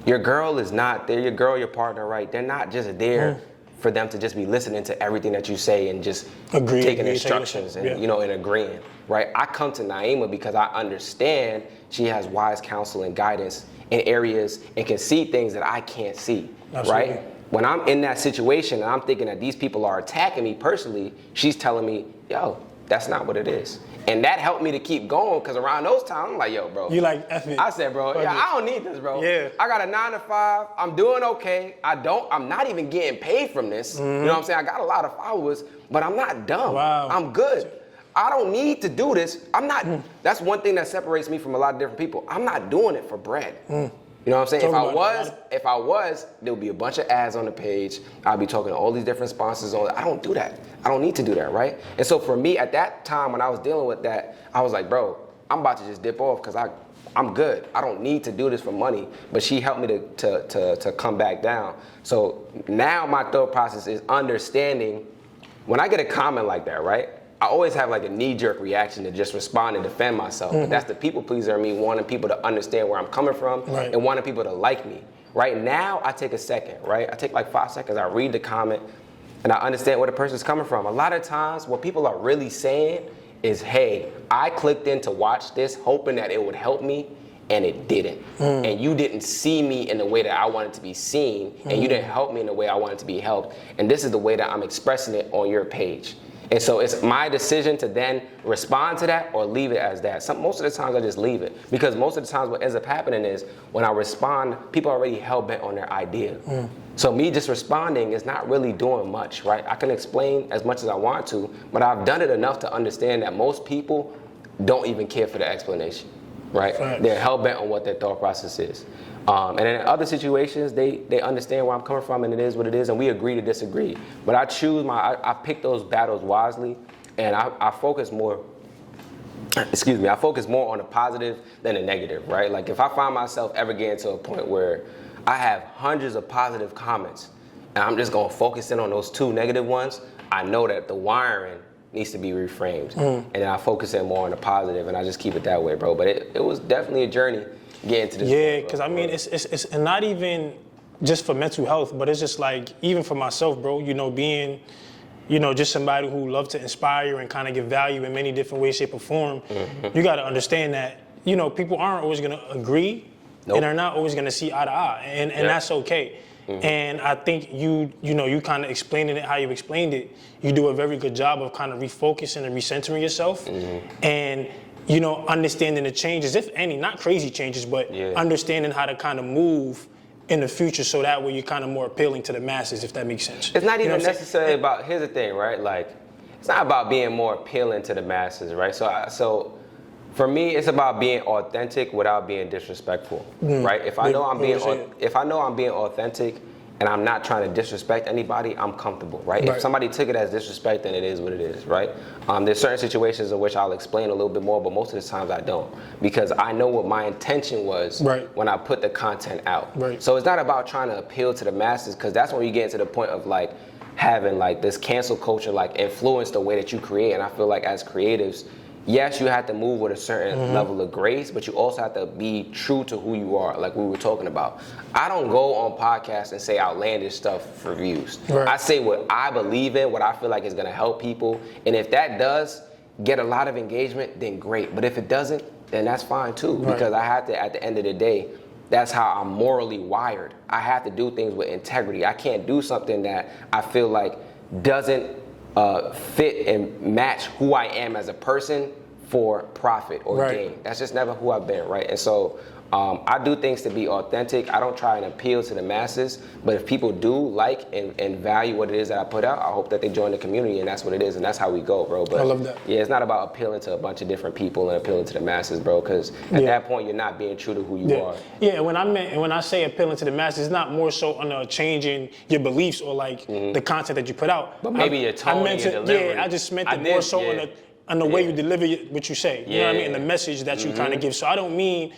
[SPEAKER 1] your girl is not there, your girl, your partner, right? They're not just there for them to just be listening to everything that you say and just taking instructions and, you know, and agreeing, right? I come to Naima because I understand she has wise counsel and guidance in areas and can see things that I can't see, right? When I'm in that situation and I'm thinking that these people are attacking me personally, she's telling me, yo, that's not what it is. And that helped me to keep going, because around those times, I'm like, yo, bro.
[SPEAKER 3] You like, F it.
[SPEAKER 1] I said, bro, yeah, I don't need this, bro. I got a 9 to 5, I'm doing okay. I'm not even getting paid from this. You know what I'm saying? I got a lot of followers, but I'm not dumb. I'm good. I don't need to do this. I'm not, that's one thing that separates me from a lot of different people. I'm not doing it for bread. You know what I'm saying? If I was, there would be a bunch of ads on the page. I'd be talking to all these different sponsors. I don't do that. I don't need to do that, right? And so for me, at that time when I was dealing with that, I was like, bro, I'm about to just dip off because I'm good. I don't need to do this for money. But she helped me to come back down. So now my thought process is understanding when I get a comment like that, right? I always have like a knee-jerk reaction to just respond and defend myself. But that's the people pleaser in me, wanting people to understand where I'm coming from and wanting people to like me. Right now, I take a second, right? I take like 5 seconds, I read the comment, and I understand where the person's coming from. A lot of times, what people are really saying is, hey, I clicked in to watch this hoping that it would help me, and it didn't. And you didn't see me in the way that I wanted to be seen, and you didn't help me in the way I wanted to be helped. And this is the way that I'm expressing it on your page. And so it's my decision to then respond to that or leave it as that. Most of the times I just leave it, because most of the times what ends up happening is when I respond, people are already hell-bent on their idea. So me just responding is not really doing much, right? I can explain as much as I want to, but I've done it enough to understand that most people don't even care for the explanation, right?
[SPEAKER 3] Right.
[SPEAKER 1] They're hell-bent on what their thought process is. And in other situations, they understand where I'm coming from, and it is what it is, and we agree to disagree. But I pick those battles wisely, and I focus more, I focus more on the positive than the negative, right? Like if I find myself ever getting to a point where I have hundreds of positive comments, and I'm just gonna focus in on those 2 negative ones, I know that the wiring needs to be reframed. And then I focus in more on the positive, and I just keep it that way, bro. But it was definitely a journey getting to this point,
[SPEAKER 3] because I mean, it's not even just for mental health, but it's just like, even for myself, bro, being, just somebody who loves to inspire and kind of give value in many different ways, shape, or form. You got to understand that, people aren't always going to agree and are not always going to see eye to eye, and that's okay. And I think you kind of explaining it how you explained it, you do a very good job of kind of refocusing and recentering yourself, and understanding the changes, if any, not crazy changes, but understanding how to kind of move in the future, so that way you're kind of more appealing to the masses, if that makes sense.
[SPEAKER 1] It's not even necessarily about, here's the thing, right? Like, it's not about being more appealing to the masses, right? So for me, it's about being authentic without being disrespectful, right? If I know I'm being authentic and I'm not trying to disrespect anybody, I'm comfortable, right? If somebody took it as disrespect, then it is what it is, right? There's certain situations in which I'll explain a little bit more, but most of the times I don't, because I know what my intention was when I put the content out. So it's not about trying to appeal to the masses, because that's when you get into the point of like having like this cancel culture like influence the way that you create. And I feel like as creatives, yes, you have to move with a certain level of grace, but you also have to be true to who you are, like we were talking about. I don't go on podcasts and say outlandish stuff for views. I say what I believe in, what I feel like is gonna help people, and if that does get a lot of engagement, then great. But if it doesn't, then that's fine too, because I have to, at the end of the day, that's how I'm morally wired. I have to do things with integrity. I can't do something that I feel like doesn't fit and match who I am as a person for profit or gain. That's just never who I've been, right? And so I do things to be authentic. I don't try and appeal to the masses, but if people do like and value what it is that I put out, I hope that they join the community, and that's what it is, and that's how we go, bro. But
[SPEAKER 3] I love that.
[SPEAKER 1] Yeah, it's not about appealing to a bunch of different people and appealing to the masses, bro, because at that point, you're not being true to who you are.
[SPEAKER 3] Yeah, when I say appealing to the masses, it's not more so on changing your beliefs or like the content that you put out.
[SPEAKER 1] But maybe your tone and your delivery.
[SPEAKER 3] Yeah, I just meant it more so on the way you deliver what you say, you know what I mean, and the message that you kind of give. So I don't mean,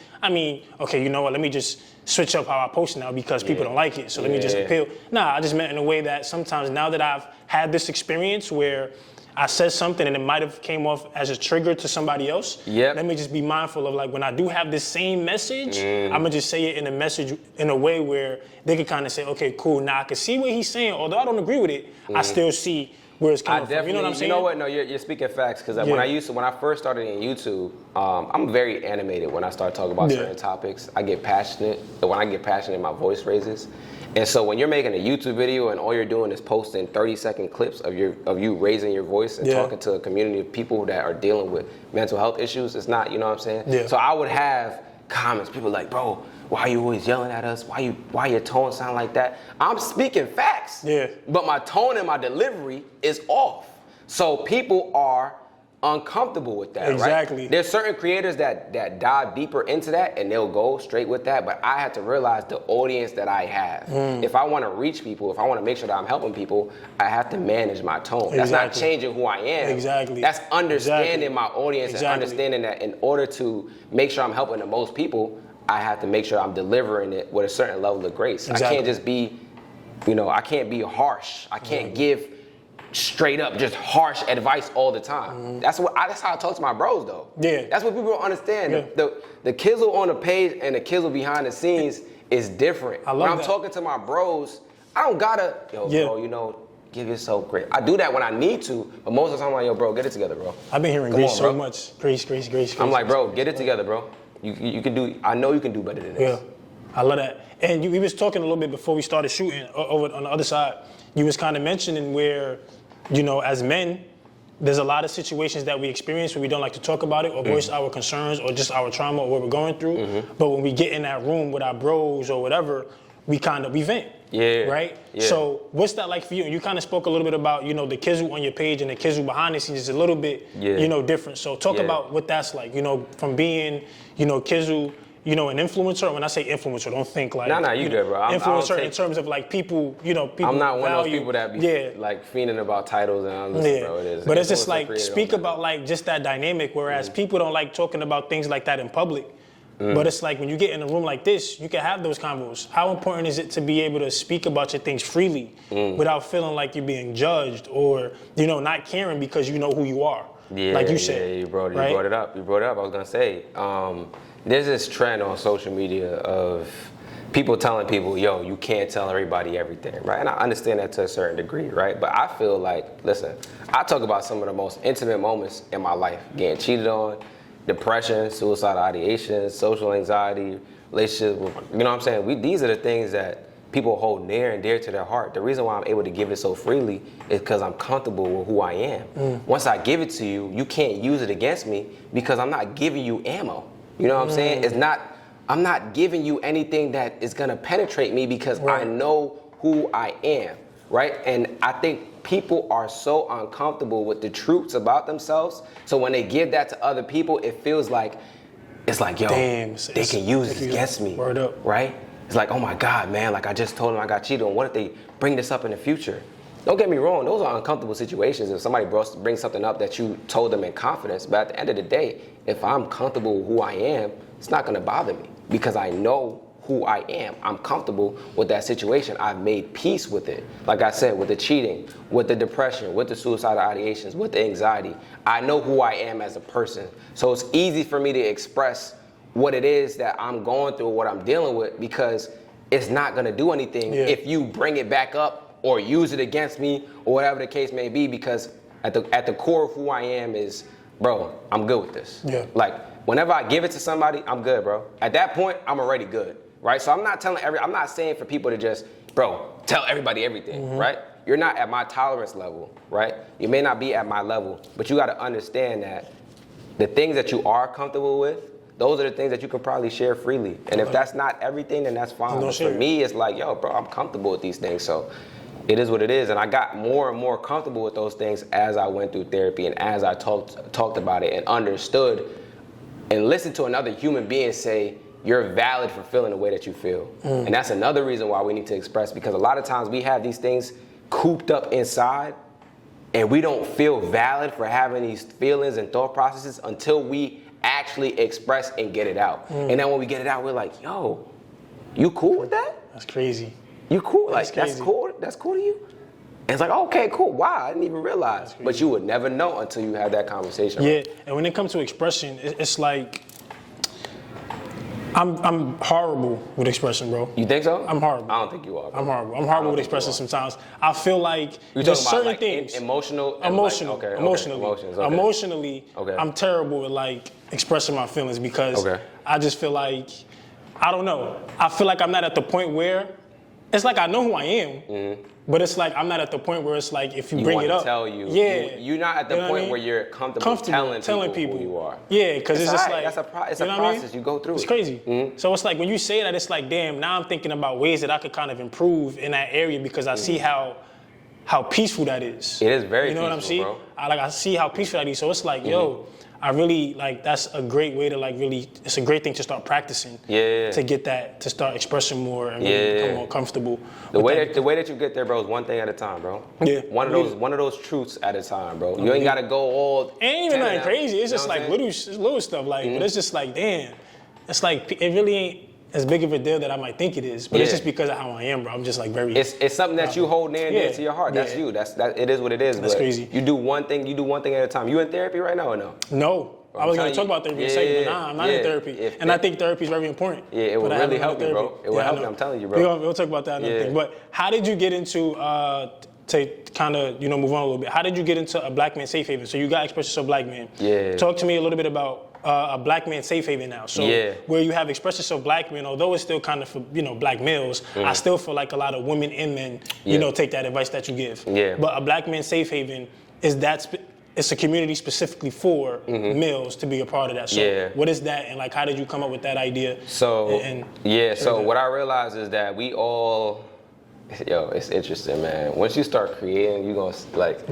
[SPEAKER 3] okay, you know what, let me just switch up how I post now because people don't like it, so let me just appeal. Nah, I just meant in a way that sometimes now that I've had this experience where I said something and it might have came off as a trigger to somebody else, let me just be mindful of like when I do have this same message, I'm gonna just say it in a message in a way where they can kind of say, okay, cool, now I can see what he's saying, although I don't agree with it, I still see where it's coming from. You know what I'm saying?
[SPEAKER 1] You know what? No, you're speaking facts, because when I first started in YouTube, I'm very animated when I start talking about certain topics. I get passionate, and when I get passionate, my voice raises. And so when you're making a YouTube video and all you're doing is posting 30-second clips of you raising your voice and talking to a community of people that are dealing with mental health issues, it's not, you know what I'm saying? So I would have comments, people like, bro, why are you always yelling at us? Why your tone sound like that? I'm speaking facts, but my tone and my delivery is off. So people are uncomfortable with that, right? There's certain creators that dive deeper into that and they'll go straight with that, but I have to realize the audience that I have. If I want to reach people, if I want to make sure that I'm helping people, I have to manage my tone. That's not changing who I am. That's understanding my audience and understanding that in order to make sure I'm helping the most people, I have to make sure I'm delivering it with a certain level of grace. I can't just be, I can't be harsh. I can't give straight up just harsh advice all the time. That's how I talk to my bros though. That's what people don't understand. The Kizzle on the page and the Kizzle behind the scenes is different. When I'm talking to my bros, I don't gotta, bro, give yourself grace. I do that when I need to, but most of the time I'm like, yo, bro, get it together, bro.
[SPEAKER 3] I've been hearing grace so much. Grace.
[SPEAKER 1] I'm like, bro, get it together, bro. You can do. I know you can do better than this.
[SPEAKER 3] I love that. And we was talking a little bit before we started shooting over on the other side. You was kind of mentioning where, as men, there's a lot of situations that we experience where we don't like to talk about it or voice our concerns or just our trauma or what we're going through. But when we get in that room with our bros or whatever, we vent.
[SPEAKER 1] Yeah.
[SPEAKER 3] Right?
[SPEAKER 1] Yeah.
[SPEAKER 3] So what's that like for you? And you kind of spoke a little bit about, you know, the Kizzle on your page and the Kizzle behind the scenes is a little bit, you know, different. So talk about what that's like, you know, from being, you know, Kizzle, you know, an influencer. When I say influencer, don't think like
[SPEAKER 1] you good, bro.
[SPEAKER 3] Influencer in terms of like people, you know, people
[SPEAKER 1] I'm not one
[SPEAKER 3] value,
[SPEAKER 1] of those people that be like fiending about titles and all this, bro. It is.
[SPEAKER 3] But it's just like speak about like just that dynamic. Whereas people don't like talking about things like that in public. But it's like when you get in a room like this, you can have those convos. How important is it to be able to speak about your things freely without feeling like you're being judged or, you know, not caring because you know who you are?
[SPEAKER 1] Yeah,
[SPEAKER 3] like you said.
[SPEAKER 1] Yeah, you brought it up. I was gonna say, there's this trend on social media of people telling people, yo, you can't tell everybody everything, right? And I understand that to a certain degree, right? But I feel like, listen, I talk about some of the most intimate moments in my life, getting cheated on, depression, suicidal ideation, social anxiety, relationships with, you know what I'm saying? These are the things that people hold near and dear to their heart. The reason why I'm able to give it so freely is because I'm comfortable with who I am. Once I give it to you, you can't use it against me because I'm not giving you ammo. You know what I'm saying? I'm not giving you anything that is gonna penetrate me because I know who I am, right? And I think people are so uncomfortable with the truths about themselves. So when they give that to other people, it feels like, it's like, yo, they can use this against me, right? It's like, oh my God, man, like I just told them I got cheated on. What if they bring this up in the future? Don't get me wrong, those are uncomfortable situations if somebody brings something up that you told them in confidence. But at the end of the day, if I'm comfortable with who I am, it's not gonna bother me because I know who I am. I'm comfortable with that situation. I've made peace with it. Like I said, with the cheating, with the depression, with the suicidal ideations, with the anxiety. I know who I am as a person. So it's easy for me to express what it is that I'm going through, what I'm dealing with, because it's not gonna do anything if you bring it back up or use it against me or whatever the case may be, because at the core of who I am is, bro, I'm good with this. Like, whenever I give it to somebody, I'm good, bro. At that point, I'm already good, right? So I'm not saying for people to just, bro, tell everybody everything, right? You're not at my tolerance level, right? You may not be at my level, but you gotta understand that the things that you are comfortable with, those are the things that you can probably share freely. And if that's not everything, then that's fine. But for me, it's like, yo, bro, I'm comfortable with these things. So it is what it is. And I got more and more comfortable with those things as I went through therapy and as I talked about it and understood and listened to another human being say, you're valid for feeling the way that you feel. And that's another reason why we need to express, because a lot of times we have these things cooped up inside and we don't feel valid for having these feelings and thought processes until we actually express and get it out. And then when we get it out, we're like, yo, you cool with that?
[SPEAKER 3] That's crazy.
[SPEAKER 1] You cool? Like, that's cool? That's cool to you? And it's like, okay, cool. Wow, I didn't even realize. But you would never know until you had that conversation.
[SPEAKER 3] Yeah, right? And when it comes to expression, it's like, I'm horrible with expression, bro.
[SPEAKER 1] You think so?
[SPEAKER 3] I'm horrible.
[SPEAKER 1] I don't think you are, bro.
[SPEAKER 3] I'm horrible. I'm horrible with expression sometimes. I feel like there's certain things.
[SPEAKER 1] Emotionally,
[SPEAKER 3] I'm terrible with like expressing my feelings because I just feel like, I don't know. I feel like I'm not at the point where, it's like I know who I am, but it's like I'm not at the point where it's like if you bring it up.
[SPEAKER 1] You're not at the point where you're comfortable telling people who you are.
[SPEAKER 3] Yeah, because it's just like,
[SPEAKER 1] it's a process you go through.
[SPEAKER 3] It's crazy. So it's like when you say that, it's like, damn, now I'm thinking about ways that I could kind of improve in that area because I see how peaceful that is.
[SPEAKER 1] It is very peaceful,
[SPEAKER 3] you know what I'm saying?
[SPEAKER 1] bro.
[SPEAKER 3] I see how peaceful that is. So it's like, yo, I really, like, that's a great way to, like, really, it's a great thing to start practicing. To get that, to start expressing more and really become more comfortable.
[SPEAKER 1] The way that you get there, bro, is one thing at a time, bro. One of those truths at a time, bro. You ain't gotta go all.
[SPEAKER 3] It ain't even nothing crazy. It's just like little stuff, like, but it's just like, damn. It's like, it really ain't as big of a deal that I might think it is, but it's just because of how I am, bro. I'm just like very.
[SPEAKER 1] It's something that you hold near and dear to your heart. That's you. It is what it is.
[SPEAKER 3] That's crazy.
[SPEAKER 1] You do one thing at a time. You in therapy right now or no?
[SPEAKER 3] No. I was going to talk about therapy in a second, but nah, I'm not in therapy. And I think therapy is very important.
[SPEAKER 1] Yeah, it will really help you, bro. It will help you, I'm telling you, bro.
[SPEAKER 3] We'll talk about that another thing. But how did you get into, to kind of, move on a little bit, how did you get into a black man safe haven? So you got Express Yourself Black Man. Talk to me a little bit about a black man safe haven now. So where you have Express Yourself Black Men, although it's still kind of for, black males, I still feel like a lot of women and men, take that advice that you give. But a black man safe haven, is it's a community specifically for males to be a part of that. So what is that, and like how did you come up with that idea?
[SPEAKER 1] So so what I realized is that we all, it's interesting, man. Once you start creating, you gonna like.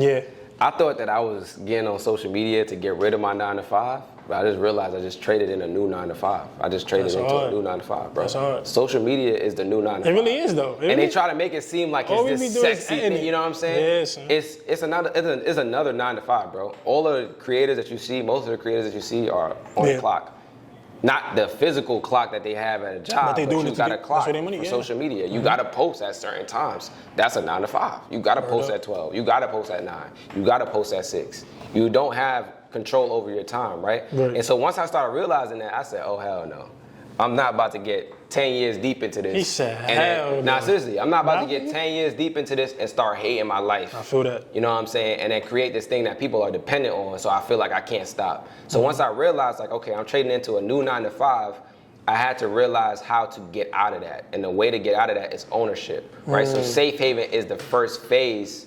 [SPEAKER 1] I thought that I was getting on social media to get rid of my 9-to-5, but I just realized I just traded in a new 9-to-5. I just traded a new 9-to-5, bro.
[SPEAKER 3] That's hard.
[SPEAKER 1] Social media is the new 9-to-5.
[SPEAKER 3] It really is, though.
[SPEAKER 1] And they try to make it seem like it's this sexy thing. You know what I'm saying?
[SPEAKER 3] Yes.
[SPEAKER 1] It's another 9-to-5, bro. All the creators that you see, most of the creators that you see are on the clock. Not the physical clock that they have at a job, but you got a clock for social media. You got to post at certain times. That's a 9-to-5. You got to post at 12. You got to post at 9. You got to post at 6. You don't have control over your time, right? And so once I started realizing that, I said, oh, hell no. I'm not about to get 10 years deep into this.
[SPEAKER 3] He said, hell no.
[SPEAKER 1] Nah, seriously, I'm not about to get 10 years deep into this and start hating my life.
[SPEAKER 3] I feel that.
[SPEAKER 1] You know what I'm saying? And then create this thing that people are dependent on, so I feel like I can't stop. So once I realized, like, okay, I'm trading into a new 9-to-5, I had to realize how to get out of that. And the way to get out of that is ownership, right? So Safe Haven is the first phase.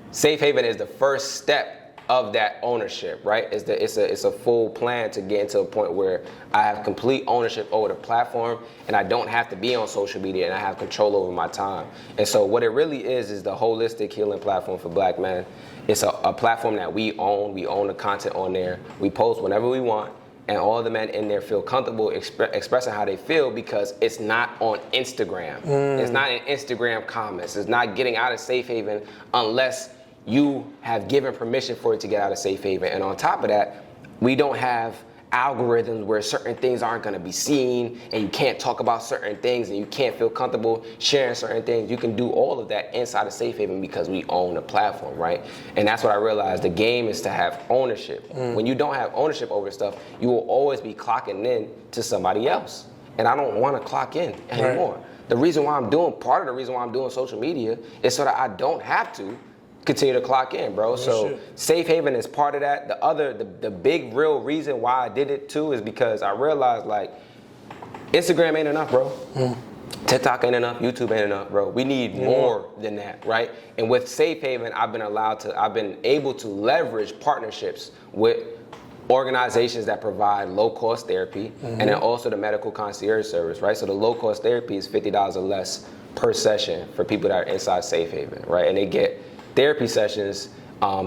[SPEAKER 1] Safe Haven is the first step of that ownership, right? It's a full plan to get into a point where I have complete ownership over the platform, and I don't have to be on social media, and I have control over my time. And so what it really is the holistic healing platform for Black men. It's a platform that we own. We own the content on there. We post whenever we want, and all the men in there feel comfortable expressing how they feel because it's not on Instagram. It's not in Instagram comments. It's not getting out of Safe Haven unless you have given permission for it to get out of Safe Haven. And on top of that, we don't have algorithms where certain things aren't gonna be seen and you can't talk about certain things and you can't feel comfortable sharing certain things. You can do all of that inside of Safe Haven because we own the platform, right? And that's what I realized. The game is to have ownership. When you don't have ownership over stuff, you will always be clocking in to somebody else. And I don't wanna clock in anymore. Part of the reason why I'm doing social media is so that I don't have to continue to clock in, bro. So Safe Haven is part of that. The big real reason why I did it too is because I realized like Instagram ain't enough, bro. TikTok ain't enough, YouTube ain't enough, bro. We need more than that, right? And with Safe Haven, I've been able to leverage partnerships with organizations that provide low-cost therapy and then also the medical concierge service, right? So the low-cost therapy is $50 or less per session for people that are inside Safe Haven, right? And they get therapy sessions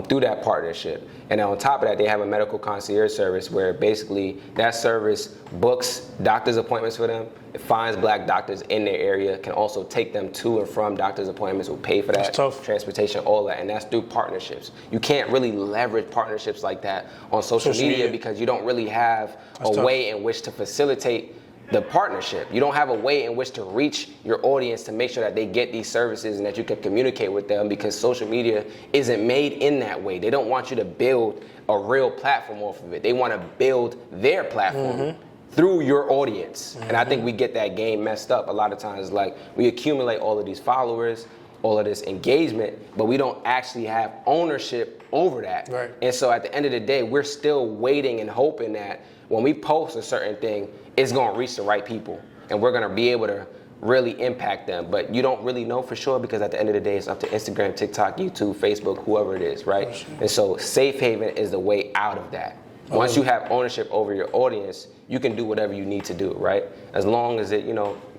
[SPEAKER 1] through that partnership. And on top of that, they have a medical concierge service where basically that service books doctor's appointments for them. It finds Black doctors in their area, can also take them to and from doctor's appointments, will pay for that, transportation, all that, and that's through partnerships. You can't really leverage partnerships like that on social media because you don't really have a way in which to facilitate the partnership. You don't have a way in which to reach your audience to make sure that they get these services and that you can communicate with them because social media isn't made in that way. They don't want you to build a real platform off of it. They want to build their platform through your audience. And I think we get that game messed up a lot of times. Like we accumulate all of these followers, all of this engagement, but we don't actually have ownership over that. Right. And so at the end of the day, we're still waiting and hoping that when we post a certain thing, it's gonna reach the right people and we're gonna be able to really impact them. But you don't really know for sure because at the end of the day, it's up to Instagram, TikTok, YouTube, Facebook, whoever it is, right? Sure. And so Safe Haven is the way out of that. Once you have ownership over your audience, you can do whatever you need to do, right? As long as it,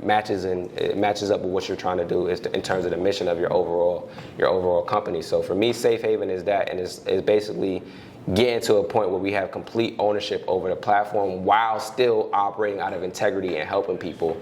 [SPEAKER 1] matches up with what you're trying to do in terms of the mission of your overall company. So for me, Safe Haven is that, and it's basically getting to a point where we have complete ownership over the platform while still operating out of integrity and helping people,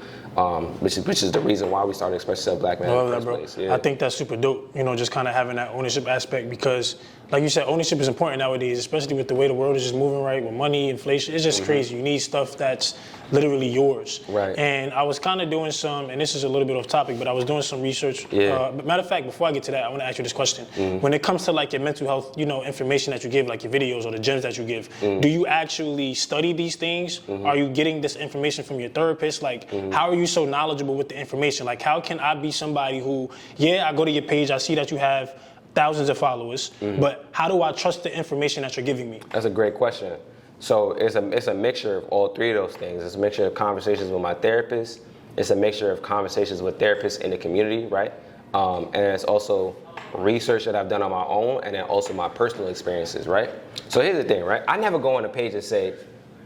[SPEAKER 1] which is the reason why we started Express Yourself Black Man in the first place. Yeah.
[SPEAKER 3] I think that's super dope, just kind of having that ownership aspect because, like you said, ownership is important nowadays, especially with the way the world is just moving, right? With money, inflation, it's just crazy. You need stuff that's literally yours. Right. And I was kind of doing some, and this is a little bit off topic, but I was doing some research. Matter of fact, before I get to that, I want to ask you this question. When it comes to like your mental health, information that you give, like your videos or the gems that you give, do you actually study these things? Are you getting this information from your therapist? Like, how are you so knowledgeable with the information? Like, how can I be somebody who, I go to your page, I see that you have thousands of followers, but how do I trust the information that you're giving me?
[SPEAKER 1] That's a great question. So it's a mixture of all three of those things. It's a mixture of conversations with my therapist. It's a mixture of conversations with therapists in the community, right? And there's also research that I've done on my own, and then also my personal experiences, right? So here's the thing, right? I never go on a page and say,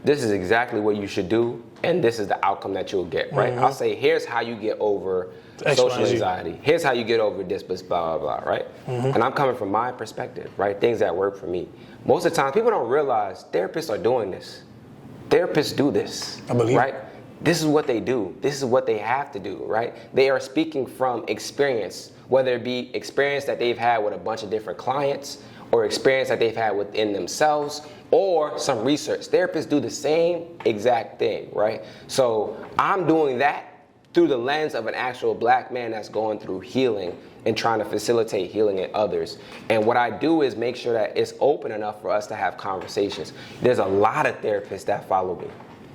[SPEAKER 1] this is exactly what you should do, and this is the outcome that you'll get, right? I'll say, here's how you get over social anxiety. Here's how you get over this, blah, blah, blah, right? And I'm coming from my perspective, right? Things that work for me. Most of the time, people don't realize therapists are doing this. Therapists do this, right? This is what they do. This is what they have to do, right? They are speaking from experience, whether it be experience that they've had with a bunch of different clients, or experience that they've had within themselves, or some research. Therapists do the same exact thing, right? So I'm doing that through the lens of an actual black man that's going through healing and trying to facilitate healing in others. And what I do is make sure that it's open enough for us to have conversations. There's a lot of therapists that follow me.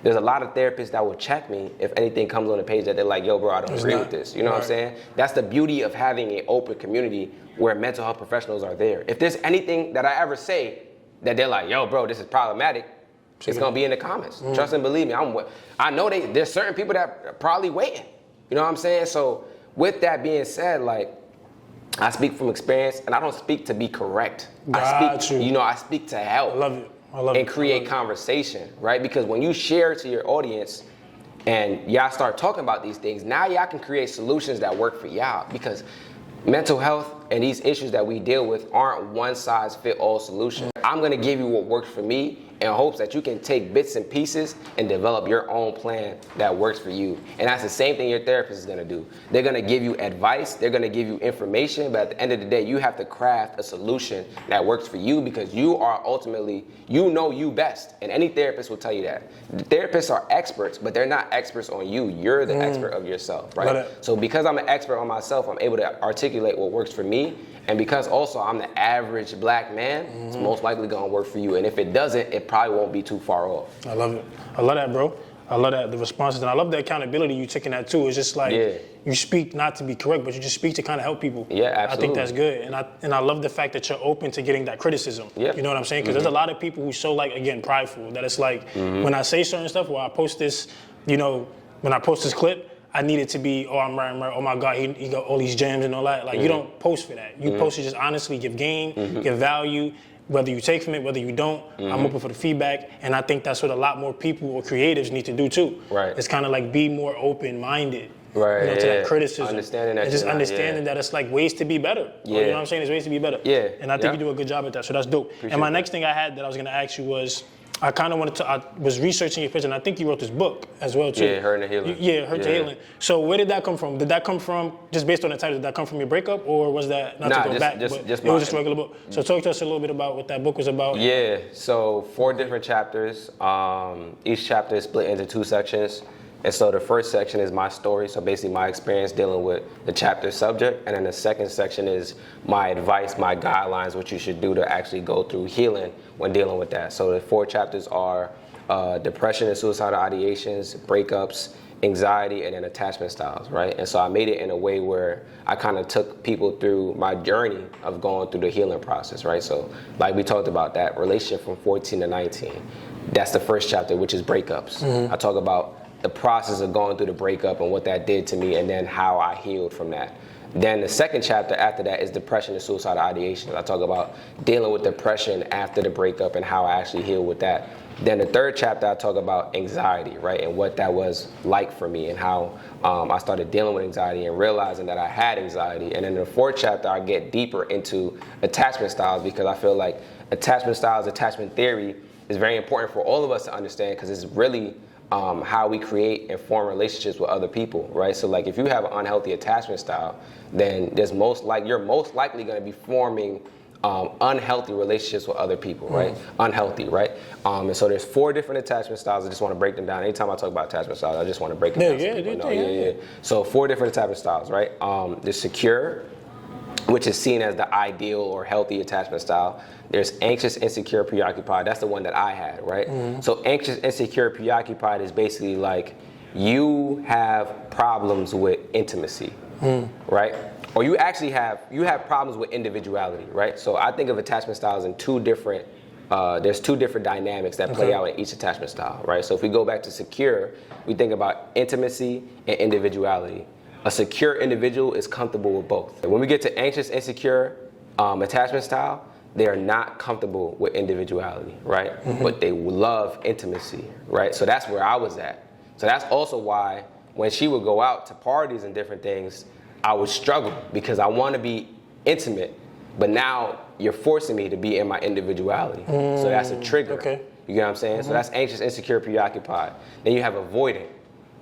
[SPEAKER 1] There's a lot of therapists that will check me if anything comes on the page that they're like, yo, bro, I don't agree with this. You know what I'm saying? That's the beauty of having an open community where mental health professionals are there. If there's anything that I ever say that they're like, yo, bro, this is problematic, it's gonna be in the comments. Trust and believe me. I know there's certain people that are probably waiting. You know what I'm saying? So with that being said, like, I speak from experience, and I don't speak to be correct. I speak to help. I love it. And create conversation, right? Because when you share to your audience and y'all start talking about these things, now y'all can create solutions that work for y'all. Because mental health and these issues that we deal with aren't one size fit all solution. I'm gonna give you what works for me in hopes that you can take bits and pieces and develop your own plan that works for you. And that's the same thing your therapist is gonna do. They're gonna give you advice, they're gonna give you information, but at the end of the day, you have to craft a solution that works for you, because you are ultimately, you know you best. And any therapist will tell you that. The therapists are experts, but they're not experts on you. You're the expert of yourself, right? So because I'm an expert on myself, I'm able to articulate what works for me. And because also I'm the average black man, it's most likely gonna work for you. And if it doesn't, it probably won't be too far off.
[SPEAKER 3] I love it. I love that, bro. I love that, the responses. And I love the accountability you taking that too. It's just like, you speak not to be correct, but you just speak to kind of help people.
[SPEAKER 1] Yeah, absolutely.
[SPEAKER 3] I think that's good. And I love the fact that you're open to getting that criticism. You know what I'm saying? Because there's a lot of people who so, like, again, prideful, that it's like, when I say certain stuff, or I post this, you know, when I post this clip, I need it to be, oh, I'm right, oh my God, he got all these gems and all that. Like, you don't post for that. You post to just honestly give game, give value, whether you take from it, whether you don't. I'm open for the feedback. And I think that's what a lot more people or creatives need to do too.
[SPEAKER 1] Right.
[SPEAKER 3] It's kind of like be more open-minded.
[SPEAKER 1] Right.
[SPEAKER 3] You know, to that criticism.
[SPEAKER 1] Understanding that.
[SPEAKER 3] And just understanding that it's like ways to be better. You know what I'm saying? There's ways to be better. And I think you do a good job at that. So that's dope. And my next thing I had that I was gonna ask you was, I kind of wanted to, I was researching your page, and I think you wrote this book as well too.
[SPEAKER 1] Yeah, Her and the Healing.
[SPEAKER 3] Her to Healing. So where did that come from? Did that come from, just based on the title, did that come from your breakup, or was that, not to go back, but it was just a regular book? So talk to us a little bit about what that book was about.
[SPEAKER 1] Yeah, so 4 different chapters. Each chapter is split into 2 sections. And so the first section is my story, so basically my experience dealing with the chapter subject, and then the second section is my advice, my guidelines, what you should do to actually go through healing when dealing with that. So the 4 chapters are depression and suicidal ideations, breakups, anxiety, and then attachment styles, right? And so I made it in a way where I kind of took people through my journey of going through the healing process, right? So like we talked about, that relationship from 14 to 19, that's the first chapter, which is breakups. I talk about the process of going through the breakup and what that did to me, and then how I healed from that. Then the second chapter after that is depression and suicidal ideation. I talk about dealing with depression after the breakup and how I actually healed with that. Then the third chapter, I talk about anxiety, right, and what that was like for me, and how I started dealing with anxiety and realizing that I had anxiety. And then in the fourth chapter, I get deeper into attachment styles, because I feel like attachment styles, attachment theory is very important for all of us to understand, because it's really how we create and form relationships with other people, right? So like, if you have an unhealthy attachment style, then you're most likely going to be forming unhealthy relationships with other people, right? Unhealthy, right? And so there's 4 different attachment styles. I just want to break them down. Anytime I talk about attachment styles, I just want to break them down. So 4 different attachment styles, right? There's secure, which is seen as the ideal or healthy attachment style. There's anxious, insecure, preoccupied. That's the one that I had, right? So anxious, insecure, preoccupied is basically like you have problems with intimacy, right? Or you actually have problems with individuality, right? So I think of attachment styles in 2 different, there's 2 different dynamics that play out in each attachment style, right? So if we go back to secure, we think about intimacy and individuality. A secure individual is comfortable with both. And when we get to anxious, insecure attachment style, they are not comfortable with individuality, right? But they love intimacy, right? So that's where I was at. So that's also why when she would go out to parties and different things, I would struggle because I want to be intimate, but now you're forcing me to be in my individuality. So that's a trigger.
[SPEAKER 3] Okay.
[SPEAKER 1] You get what I'm saying? So that's anxious, insecure, preoccupied. Then you have avoidant.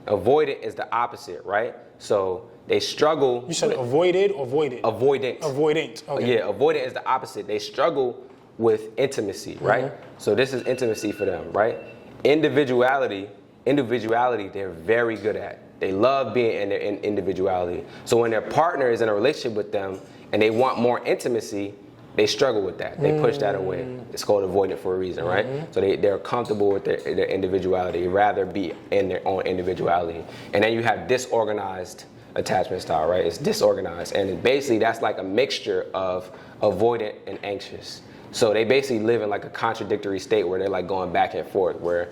[SPEAKER 1] Avoidant is the opposite, right? So they struggle.
[SPEAKER 3] You said avoided or voided?
[SPEAKER 1] Avoidant.
[SPEAKER 3] Avoidant. Okay.
[SPEAKER 1] Yeah, avoidant is the opposite. They struggle with intimacy, right? So this is intimacy for them, right? Individuality, they're very good at. They love being in their individuality. So when their partner is in a relationship with them and they want more intimacy, they struggle with that. They push that away. It's called avoidant for a reason, right? So they're comfortable with their individuality, rather be in their own individuality. And then you have disorganized attachment style, right? It's disorganized. And basically that's like a mixture of avoidant and anxious. So they basically live in like a contradictory state where they're like going back and forth, where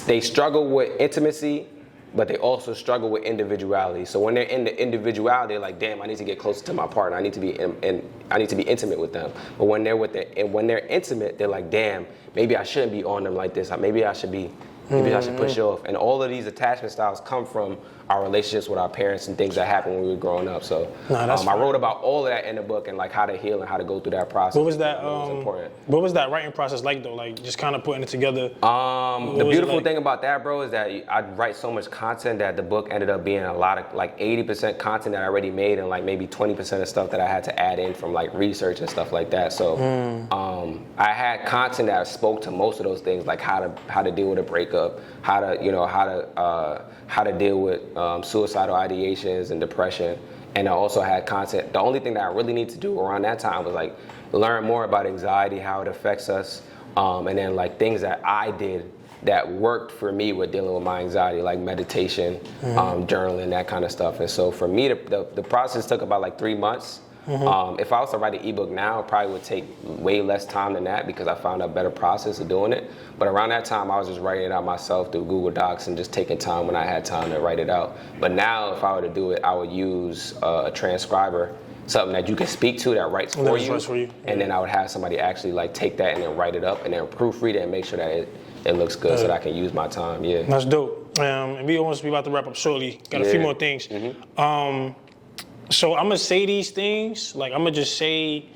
[SPEAKER 1] they struggle with intimacy, but they also struggle with individuality. So when they're in the individuality, they're like, damn, I need to get closer to my partner. I need to be I need to be intimate with them. But when they're intimate, they're like, damn, maybe I shouldn't be on them like this. Maybe I should push off. And all of these attachment styles come from our relationships with our parents and things that happened when we were growing up. So I wrote about all of that in the book and like how to heal and how to go through that process.
[SPEAKER 3] What was that?
[SPEAKER 1] Important.
[SPEAKER 3] What was that writing process like though? Like just kind of putting it together.
[SPEAKER 1] The beautiful thing about that, bro, is that I write so much content that the book ended up being a lot of like 80% content that I already made and like maybe 20% of stuff that I had to add in from like research and stuff like that. So I had content that spoke to most of those things, like how to deal with a breakup, how to deal with suicidal ideations and depression. And I also had content. The only thing that I really need to do around that time was like learn more about anxiety, how it affects us, and then like things that I did that worked for me with dealing with my anxiety, like meditation, journaling, that kind of stuff. And so for me, the process took about like 3 months. If I was to write an ebook now, it probably would take way less time than that because I found a better process of doing it. But around that time, I was just writing it out myself through Google Docs and just taking time when I had time to write it out. But now, if I were to do it, I would use a transcriber, something that you can speak to that writes for you. And then I would have somebody actually like take that and then write it up and then proofread it and make sure that it looks good so that I can use my time. Yeah.
[SPEAKER 3] That's dope. And we almost be about to wrap up shortly. Got a few more things. So I'm gonna say these things, like I'm gonna just say,